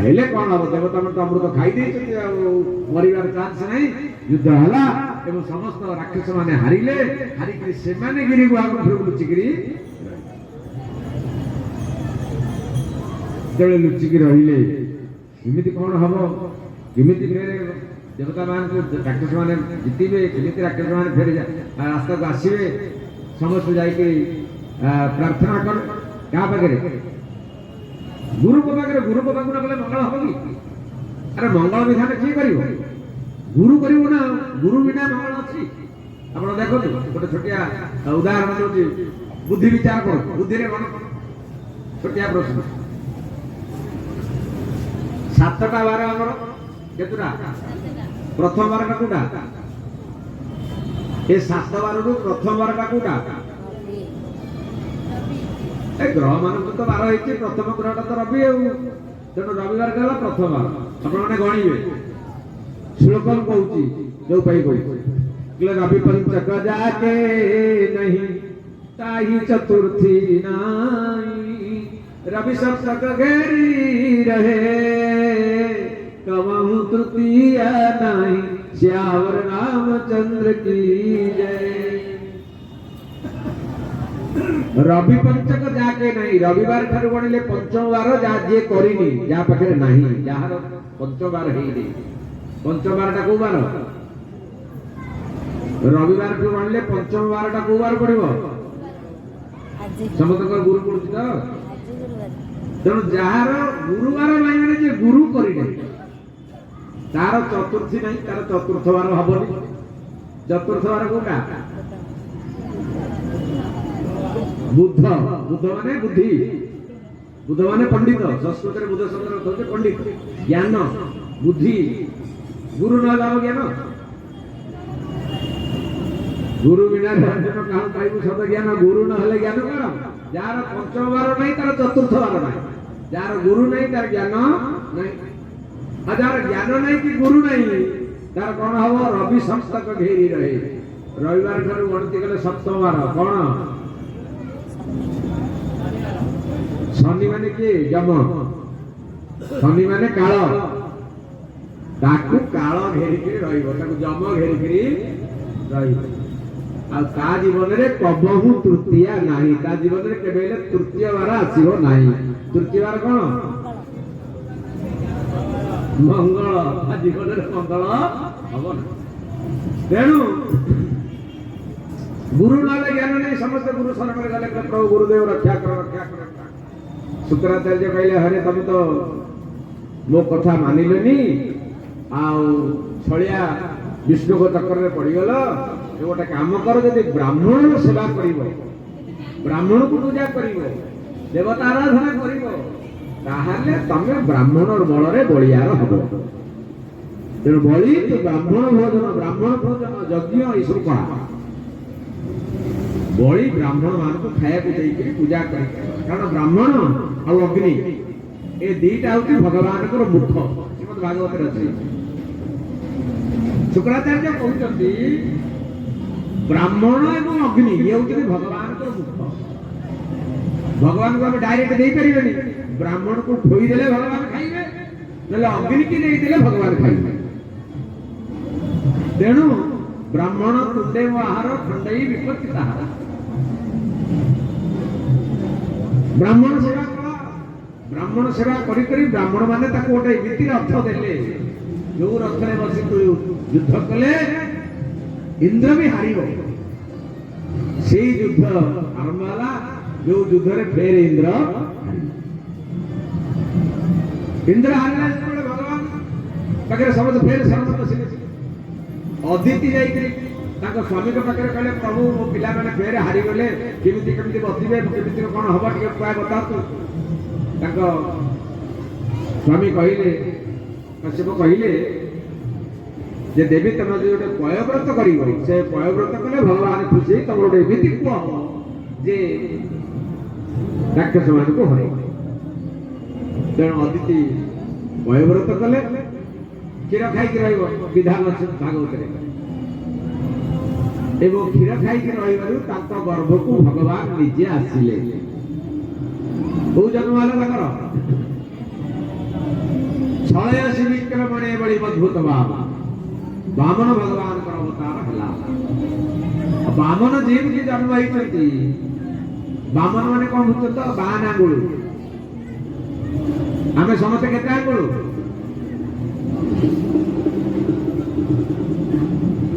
ହେଲେ କଣ ହବ, ଦେବତା ମାନେ ତ ଅମୃତ ଖାଇ ଦେଇଛନ୍ତି, ଆଉ ମରିବାର ଚାନ୍ସ ନାହିଁ। ଯୁଦ୍ଧ ହେଲା ଏବଂ ସମସ୍ତ ରାକ୍ଷସ ମାନେ ହାରିଲେ। ହାରିକିରି ସେମାନେ ଗିରି ଗୁହା ଲୁଚିକିରି ଯେତେବେଳେ ଲୁଚିକି ରହିଲେ, ଏମିତି କଣ ହବ, କେମିତି ଫେରେ ଦେବତା ମାନଙ୍କୁ ରାକ୍ଷସ ମାନେ ଜିତିବେ, କେମିତି ରାକ୍ଷସ ମାନେ ଫେରେ ରାସ୍ତାକୁ ଆସିବେ। ସମସ୍ତେ ଯାଇକି ପ୍ରାର୍ଥନା କଲେ କାହା ପାଖରେ, ଗୁରୁଙ୍କ ପାଖରେ। ଗୁରୁଙ୍କ ପାଖକୁ ନ ଗଲେ ମଙ୍ଗଳ ହବ କି? ଆରେ ମଙ୍ଗଳ ବିଧାନ କିଏ କରିବ? ଗୁରୁ କରିବ ନା। ଗୁରୁ ବିନା ମଙ୍ଗଳ ଅଛି? ଆପଣ ଦେଖନ୍ତୁ, ଗୋଟେ ଛୋଟିଆ ଉଦାହରଣ ଦଉଛି, ବୁଦ୍ଧି ବିଚାର କର। ବୁଦ୍ଧିରେ କଣ, ଛୋଟିଆ ପ୍ରଶ୍ନ, 7ଟା ବାର ଆମର କେତେଟା? ପ୍ରଥମ ବାରଟା କୋଉଟା? ଏ 7 ବାରରୁ ପ୍ରଥମ ବାରଟା କୋଉଟା? ଏ ଗ୍ରହ ମାନଙ୍କୁ ତ ବାର ହେଇଛି, ପ୍ରଥମ ଗ୍ରହଟା ତ ରବି, ଆଉ ତେଣୁ ରବିବାର ହେଲା ପ୍ରଥମ ବାର। ଆପଣମାନେ ଗଣିବେ। ଶ୍ଲୋକନ କହୁଛି, ଯୋଉ ପାଇଁ କହୁଛି, ରବି ପଞ୍ଚକ ଯାକେ नहीं ताही चतुर्थी नाई, रवि सप्तक घेरी रहे कवहु तृतीया नहीं, श्यावर रामचंद्र की जय। रवि पंचक जाके नहीं, रविवार ठार गणिले पंचम बार जे करिनी, जा पाखे नहीं, जार पंचम बार है। पंचम बारटा को बार? रविवार ठू गणिले पंचम बारटा को बार पड़ो? समस्त गुरु पड़ुची तो तेणु जार गुरुवार नहीं, मैंने जे गुरु करिने तार चतुर्थी नहीं, तार चतुर्थ बार हबनी। चतुर्थ बार कोटा? बुद्ध। बुद्ध माने बुद्धि, बुद्ध माने पंडित। संस्कृत में बुद्ध शब्द अर्थ होचे पंडित, ज्ञान, बुद्धि। गुरु न लाभ ज्ञान, गुरु बिना रंजन कहाँ पाइबु शब्द ज्ञान। गुरु न हेले ज्ञान कर। जार पंचम बार नहीं, तार चतुर्थ बार नहीं। जार गुरु नहीं, तार ज्ञान नहीं। जार ज्ञान नहीं कि गुरु नहीं, तार कौन हम? रवि सप्तक घेरी रहे। रविवार ठार गणति गले सप्तम बार कौन? शनि माने किए? जम। शनि माने काल, ताकू काल घेरिकी रहिबो, ताकू जम घेरिकी रहिबो। आ ता जीवन रे कबहु तृतीया नाही, ता जीवन रे केबेले तृतीय बार आसीबो नाही। तृतीय बार कोन? मंगल। ता जीवन रे मंगल हबो ना। तेणु गुरु नाले ज्ञान नहीं, समस्त गुरु शरण में गले प्रभु गुरुदेव रक्षा कर, रक्षा कर। शुक्राचार्य कहले, हरे तुम तो मो कथा मानिलेनी, आउ छलिया विष्णु को चक्कर में पड़गल। गोटे काम कर, जब ब्राह्मण सेवा कर, ब्राह्मण को पूजा कर, देवता आराधना कर, तमें ब्राह्मण बल बलियार हम। तेणु बलि तो ब्राह्मण भोजन, ब्राह्मण भोजन यज्ञ ये सब करा। बलि ब्राह्मण मान को खाया पूजा कर, कारण ब्राह्मण और अग्नि ए दीटा हूँ भगवान को मुख। श्रीमद भागवत अच्छी शुक्राचार्य कहते ब्राह्मण एवं अग्नि ये हूँ भगवान को मुख। भगवान को हम डायरेक्ट दे पारे, ब्राह्मण को खोईदे भगवान खाइबे, ना अग्नि की देदेले भगवान खाइबे। तेणु ब्राह्मण तुंडे आहार खंडई विपत्ति। ब्राह्मण सेवा कर, ब्राह्मण सेवा करी ब्राह्मण माने ताको गोटे एमिति रथ देले, जो रथ में बसी युद्ध कले इंद्र भी हारिब। से युद्ध आरंभ होला, जो युद्ध रे फेर इंद्र हारिला। भगवान पाखे समझ फेर शरण बसिले। अदिति जाइकरी स्वामी के पाखे कहले, प्रभु मो पिला मैंने फेर हारीगले, केमिति केमिति बसिबे, केमिति कौन हम टे बतातु। स्वामी कहले, कश्यप कहले जे देवी तुम जो गोटे पयव्रत कर, से पयव्रत कले भगवान खुशी। तुम गोटे एमिति कह जे ରାକ୍ଷସ ମାନଙ୍କୁ ହରାଇ। ତେଣୁ ଅଦିତି ବୟବ୍ରତ କଲେ, କ୍ଷୀର ଖାଇକି ରହିବ ବିଧାନ ଅଛି ଭାଗବତରେ, ଏବଂ କ୍ଷୀର ଖାଇକି ରହିବାରୁ ତାଙ୍କ ଗର୍ଭକୁ ଭଗବାନ ନିଜେ ଆସିଲେ। କୋଉ ଜନ୍ମ ହେଲା ତାଙ୍କର? ଛଳୟସି ବିକ୍ରମଣେ ବଳି ଅଦ୍ଭୁତ ବାମନ ଭଗବାନଙ୍କର ଅବତାର ହେଲା। ବାମନ ଯେମିତି ଜନ୍ମ ହେଇଛନ୍ତି, ବାମନ ମାନେ କଣ ହଉଛନ୍ତି ତ? ବାନ ଆଙ୍ଗୁଳୁ। ଆମେ ସମସ୍ତେ କେତେ ଆଙ୍ଗୁଳୁ?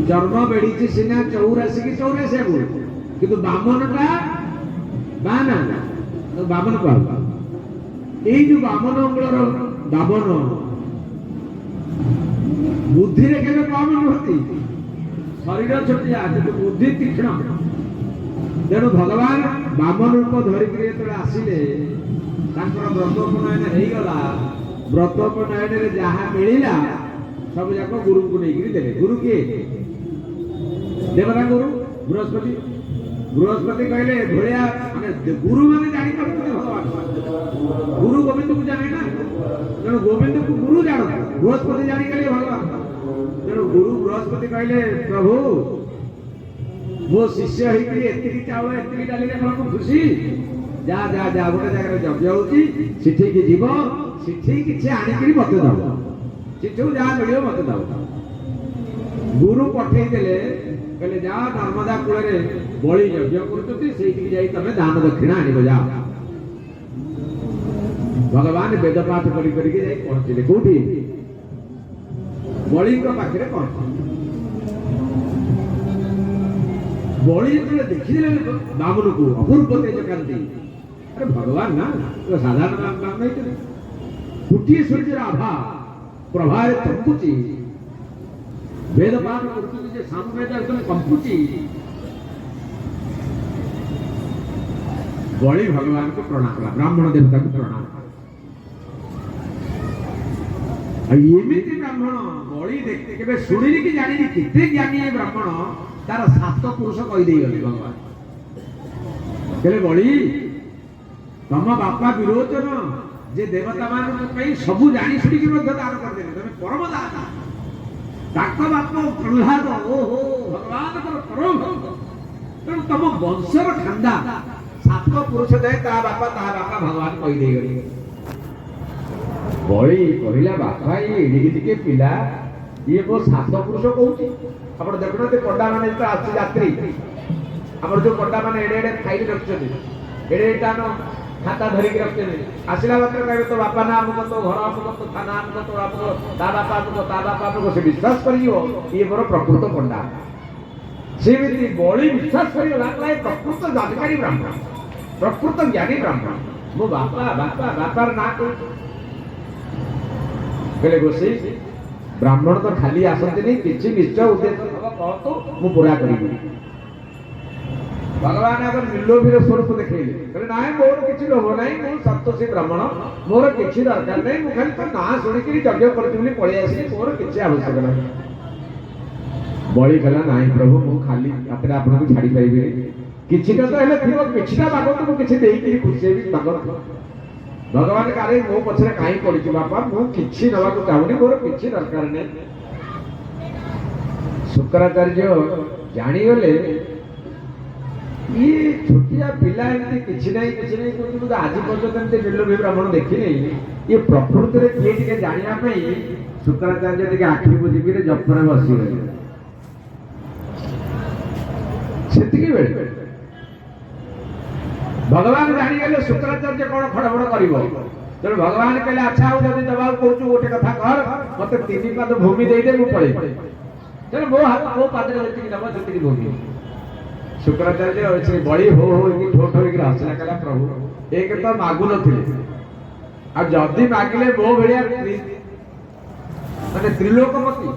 ଚର୍ମ ବେଢିଛି ସିନା 84 କି 84 ଆଙ୍ଗୁଳୁ, କିନ୍ତୁ ବାମନଟା ବାନ ବାମନ କହ। ଏଇ ଯୋଉ ବାମନ ଅଙ୍ଗୁଳର ବାମନ ବୁଦ୍ଧିରେ କେବେ କମ ନୁହନ୍ତି, ଶରୀର ଛୋଟିଆ କିନ୍ତୁ ବୁଦ୍ଧି ତୀକ୍ଷ୍ଣ। ତେଣୁ ଭଗବାନ ବାମନ ରୂପ ଧରିକିରି ଯେତେବେଳେ ଆସିଲେ, ତାଙ୍କର ବ୍ରତ ଉପନୟନ ହେଇଗଲା। ବ୍ରତ ଉପନୟନରେ ଯାହା ମିଳିଲା ସବୁ ଯାକ ଗୁରୁଙ୍କୁ ନେଇକିରି ଦେଲେ। ଗୁରୁ କିଏ? ଦେବତା ଗୁରୁ ବୃହସ୍ପତି। ବୃହସ୍ପତି କହିଲେ ଭଳିଆ ମାନେ ଗୁରୁ ମାନେ ଜାଣିପାରୁଛନ୍ତି ଭଗବାନ। ଗୁରୁ ଗୋବିନ୍ଦକୁ ଜାଣେ ନା, ତେଣୁ ଗୋବିନ୍ଦକୁ ଗୁରୁ ଜାଣନ୍ତି, ବୃହସ୍ପତି ଜାଣିଗଲେ ଭଗବାନ। ତେଣୁ ଗୁରୁ ବୃହସ୍ପତି କହିଲେ ପ୍ରଭୁ ମୋ ଶିଷ୍ୟ ହେଇକରି ଏତିକି ଚାଉଳ ଏତିକି ଡାଲିରେ କଣ ଖୁସି? ଯା ଯା ଯା ଗୋଟେ ଜାଗାରେ ଯଜ୍ଞ ହଉଛି, ସେଠିକି ଯିବ, ସେଠି କିଛି ଆଣିକିରି ମତେ ଦବ, ସେଠୁ ଯାହା ମିଳିବ ମତେ ଦବ। ଗୁରୁ ପଠେଇଦେଲେ, କହିଲେ ଯା ନର୍ମଦା କୂଳରେ ବଳି ଯଜ୍ଞ କରୁଛନ୍ତି, ସେଇଠିକି ଯାଇ ତମେ ଦାନ ଦକ୍ଷିଣା ଆଣିବ ଯାଅ। ଭଗବାନ ବେଦ ପାଠ କରିକି ଯାଇ ପହଞ୍ଚିଲେ କୋଉଠି? ବଳିଙ୍କ ପାଖରେ ପହଞ୍ଚିଲେ। ବଳି ଯେତେବେଳେ ଦେଖିଦେଲେ ବାମନକୁ, ଅପୂର୍ବ ତେଜ କାନ୍ତି। ଆରେ ଭଗବାନ ନା, ସାଧାରଣ ନାମ ନେଇଥିଲେ। ଗୋଟିଏ ସୂର୍ଯ୍ୟର ଆଭା ପ୍ରଭାରେ ତମ୍ପୁଛି, ବେଦ ପାଠ କରୁଛନ୍ତି ଯେ ସାମବେଦ କମ୍ପୁଛି। ବଳି ଭଗବାନଙ୍କୁ ପ୍ରଣାମ କଲା, ବ୍ରାହ୍ମଣ ଦେବତାଙ୍କୁ ପ୍ରଣାମ କଲା। ଏମିତି ବ୍ରାହ୍ମଣ ବଳି ଦେଖତେ କେବେ ଶୁଣିନି କି ଜାଣିନି, କେତେ ଜ୍ଞାନୀ ଏ ବ୍ରାହ୍ମଣ, ତାର 7 ପୁରୁଷ କହିଦେଇଗଲେ ଭଗବାନ। କହିଲେ ବଳି ତମ ବାପା ବିରୋଚନ ଯେ ଦେବତା ମାନଙ୍କ ପାଇଁ ସବୁ ଜାଣି ଶୁଣିକି ମଧ୍ୟ ଦାନ କରିଦେଲେ, ତମେ ପରମ ଦାତା। ତାଙ୍କ ବାପ ପ୍ରହ୍ଲାଦ, ଓହୋ ଭଗବାନଙ୍କର ପରମ ଭକ୍ତ, ତେଣୁ ତମ ବଂଶର ଖାନ୍ଦା 7 ପୁରୁଷ ଯାଏ ତା ବାପା ଭଗବାନ କହିଦେଇଗଲେ। ବଳି କହିଲା ବାପା ଏଡ଼ିକି ଟିକେ ପିଲା, ଇଏ ମୋ 7 ପୁରୁଷ କହୁଛି। ଆପଣ ଦେଖୁନାହାନ୍ତି ପଣ୍ଡା ମାନେ ଯେତେବେଳେ ଆସୁଛି ଯାତ୍ରୀ, ଆମର ଯୋଉ ପଣ୍ଡା ମାନେ ଏଡେ ଏଡେ ଫାଇଲ ରଖିଛନ୍ତି, ଏଡେ ଏଡେ ଖାତା ଧରିକି ରଖିଛନ୍ତି, ଆସିଲା ମାତ୍ର କହିବେ ତ ବାପା ନା ଆମକୁ, ତ ଘର ଆମକୁ, ତ ଥାନା ଆମକୁ, ତ ଆମକୁ, ତା ବାପା ଆମକୁ, ତା ବାପା ଆମକୁ। ସେ ବିଶ୍ୱାସ କରିଯିବ ଇଏ ମୋର ପ୍ରକୃତ ପଣ୍ଡା। ସେମିତି ବଳି ବିଶ୍ୱାସ କରିଗଲା, ପ୍ରକୃତ ଜାନକାରୀ ବ୍ରାହ୍ମଣ, ପ୍ରକୃତ ଜ୍ଞାନୀ ବ୍ରାହ୍ମଣ। ମୋ ବାପାର ନାଁ କହୁଛି। କହିଲେ ଗୋସେଇ ବ୍ରାହ୍ମଣ ତ ଖାଲି ଆସନ୍ତିନି, କିଛି ନିଶ୍ଚୟ ଉଦ୍ଦେଶ୍ୟ କହନ୍ତୁ, ମୁଁ ପୁରା କରିବି। ଭଗବାନ ଆଗ ନିର୍ଲୋଭୀର ସ୍ୱରୂପ ଦେଖେଇଲେ, କହିଲେ ନାଇଁ ମୋର କିଛି ଲୋଭ ନାହିଁ, ମୁଁ ସନ୍ତୋଷୀ ବ୍ରାହ୍ମଣ, ମୋର କିଛି ଦରକାର ନାହିଁ, ମୁଁ ଖାଲି ତ ନାଁ ଶୁଣିକିରି ଯଜ୍ଞ କରୁଛି ବୋଲି ପଳେଇ ଆସିଲି, ମୋର କିଛି ଆବଶ୍ୟକ ନାହିଁ। ବଳି କହିଲା ନାଇଁ ପ୍ରଭୁ, ମୁଁ ଖାଲି ହାତରେ ଆପଣଙ୍କୁ ଛାଡି ପାରିବିନି, କିଛିଟା ତ ହେଲେ ଥିବ, କିଛିଟା ମାଗନ୍ତୁ, ମୁଁ କିଛି ଦେଇକିରି ଖୁସି ହେବି, ମାଗନ୍ତୁ। ଭଗବାନ କାଳେ ମୋ ପଛରେ କାହିଁ ପଡିଛି ବାପା, ମୁଁ କିଛି ନେବାକୁ ଚାହୁଁନି, ମୋର କିଛି ଦରକାର ନାହିଁ। ଶୁକ୍ରାଚାର୍ଯ୍ୟ ଜାଣିଗଲେ ଇଏ ଛୋଟିଆ ପିଲା ଏମିତି କିଛି ନାହିଁ କହୁଛି, ମୁଁ ଆଜି ପର୍ଯ୍ୟନ୍ତ ଏମିତି ନିର୍ଲୋଭୀ ବ୍ରାହ୍ମଣ ଦେଖିନି, ଇଏ ପ୍ରକୃତିରେ କିଏ ଟିକେ ଜାଣିବା ପାଇଁ ଶୁକ୍ରାଚାର୍ଯ୍ୟ ଟିକେ ଆଖି ବୁଝିକିରି ଜପରେ ବସିଗଲେ। ସେତିକି ବେଳେ ଭଗବାନ ଜାଣିଗଲେ ଶୁକ୍ରାଚାର୍ଯ୍ୟ କଣ ଖଡବଡ କରିବ। ତେଣୁ ଭଗବାନ କହିଲେ ଆଚ୍ଛା, ଆଉ ଯଦି ଦେବାକୁ କହୁଛୁ ଗୋଟେ କଥା କର, ମତେ 3 ପାଦ ଭୂମି ଦେଇଦେ, ମୁଁ ପଳେଇବି। ତେଣୁ ମୋ ହାତ ମୋ ପାଦରେ ଯେତିକି ଦେବ ସେତିକି ଭୂମି। ଶୁକ୍ରାଚାର୍ଯ୍ୟ ବଳି ହୋ ହେଇକି ଠୋ ଠୋ ହେଇକି ହସିଲା, କହିଲା ପ୍ରଭୁ ଏକ ତ ମାଗୁନଥିଲେ, ଆଉ ଯଦି ମାଗିଲେ ମୋ ଭଳିଆ ମାନେ ତ୍ରିଲୋକପତି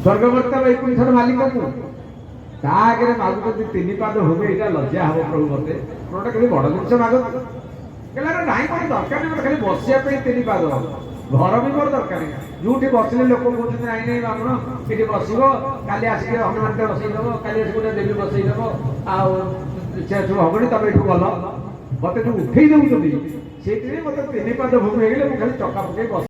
ସ୍ୱର୍ଗବର୍ତ୍ତା ବୈକୁଣ୍ଠର ମାଲିକକୁ ତା ଆଗରେ ମାଗୁଛନ୍ତି 3 ପାଦ ଭୂମି, ଏଇଟା ଲଜ୍ଜା ହବ ପ୍ରଭୁ ମତେ, ଗୋଟେ ଖାଲି ବଡ ଜିନିଷ ମାଗନ୍ତୁ। କହିଲା ନାଇଁ ମୋର ଦରକାର ନାହିଁ, ଖାଲି ବସିବା ପାଇଁ 3 ପାଦ, ଘର ବି ମୋର ଦରକାର ନାହିଁ। ଯୋଉଠି ବସିଲେ ଲୋକ କହୁଛନ୍ତି ନାଇଁ ନାଇଁ ବ୍ରାହ୍ମଣ ଏଠି ବସିବ, କାଲି ଆସିକି ହନୁମାନଟେ ବସେଇଦବ, କାଲି ଆସିକି ଗୋଟେ ଦେବୀ ବସେଇଦବ, ଆଉ ସେ ସବୁ ହବନି, ତମେ ଏଠୁ ଗଲ। ମତେ ଯୋଉ ଉଠେଇ ଦଉଛନ୍ତି ସେଇଥିପାଇଁ ମତେ ତିନି ପାଦ ଭୂମି ହେଇଗଲେ ମୁଁ ଖାଲି ଚକା ପକେଇ ବସ